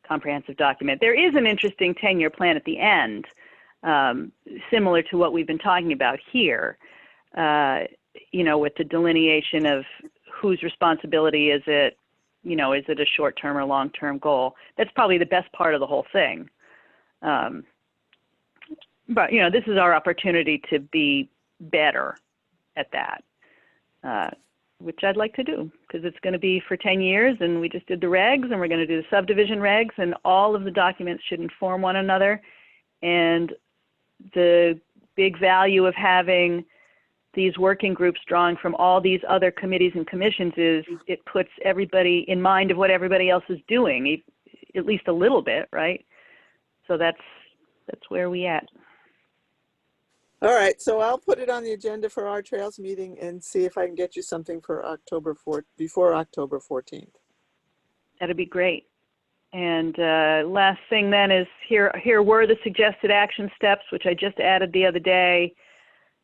comprehensive document. There is an interesting 10-year plan at the end, similar to what we've been talking about here, with the delineation of whose responsibility is it, is it a short-term or long-term goal? That's probably the best part of the whole thing. But, this is our opportunity to be better at that. which I'd like to do because it's going to be for 10 years and we just did the regs and we're going to do the subdivision regs and all of the documents should inform one another. And the big value of having these working groups drawing from all these other committees and commissions is it puts everybody in mind of what everybody else is doing, at least a little bit, right? So that's where we at. All right, so I'll put it on the agenda for our Trails meeting and see if I can get you something for October 4th, before October 14th. That'd be great. And last thing then is here were the suggested action steps, which I just added the other day.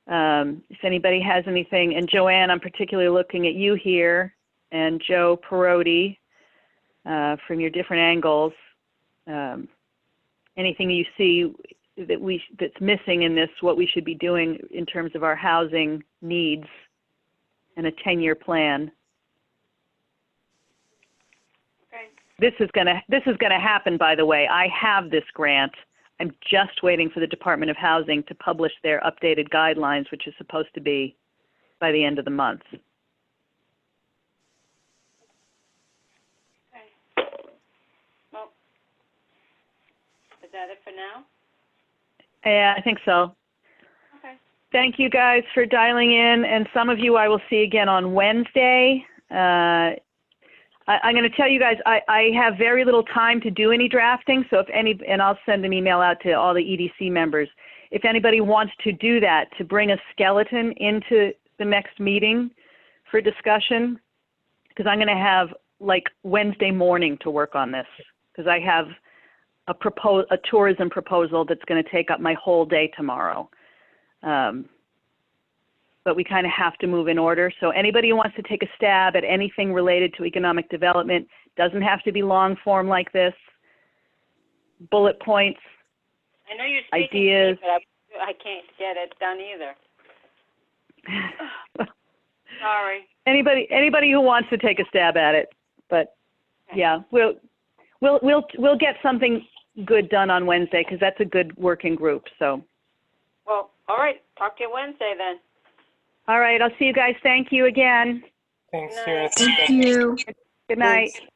If anybody has anything, and Joanne, I'm particularly looking at you here, and Joe Perotti from your different angles. Anything you see that's missing in this, what we should be doing in terms of our housing needs and a 10-year plan. Okay. This is gonna happen, by the way. I have this grant. I'm just waiting for the Department of Housing to publish their updated guidelines, which is supposed to be by the end of the month. Okay. Well, is that it for now? Yeah, I think so. Okay. Thank you guys for dialing in, and some of you I will see again on Wednesday. I'm going to tell you guys, I have very little time to do any drafting, so and I'll send an email out to all the EDC members. If anybody wants to do that, to bring a skeleton into the next meeting for discussion, because I'm going to have like Wednesday morning to work on this, because I have a tourism proposal that's going to take up my whole day tomorrow. But we kind of have to move in order. So anybody who wants to take a stab at anything related to economic development, doesn't have to be long form like this, bullet points, I know you're speaking ideas. to me, but I can't get it done either. Sorry. Anybody who wants to take a stab at it, but Okay. yeah, we'll get something good done on Wednesday because that's a good working group. So, Well, all right. Talk to you Wednesday then. all right, I'll see you guys. Thank you again. Thanks, Good Sarah. night. Thank you. Good night. Thanks.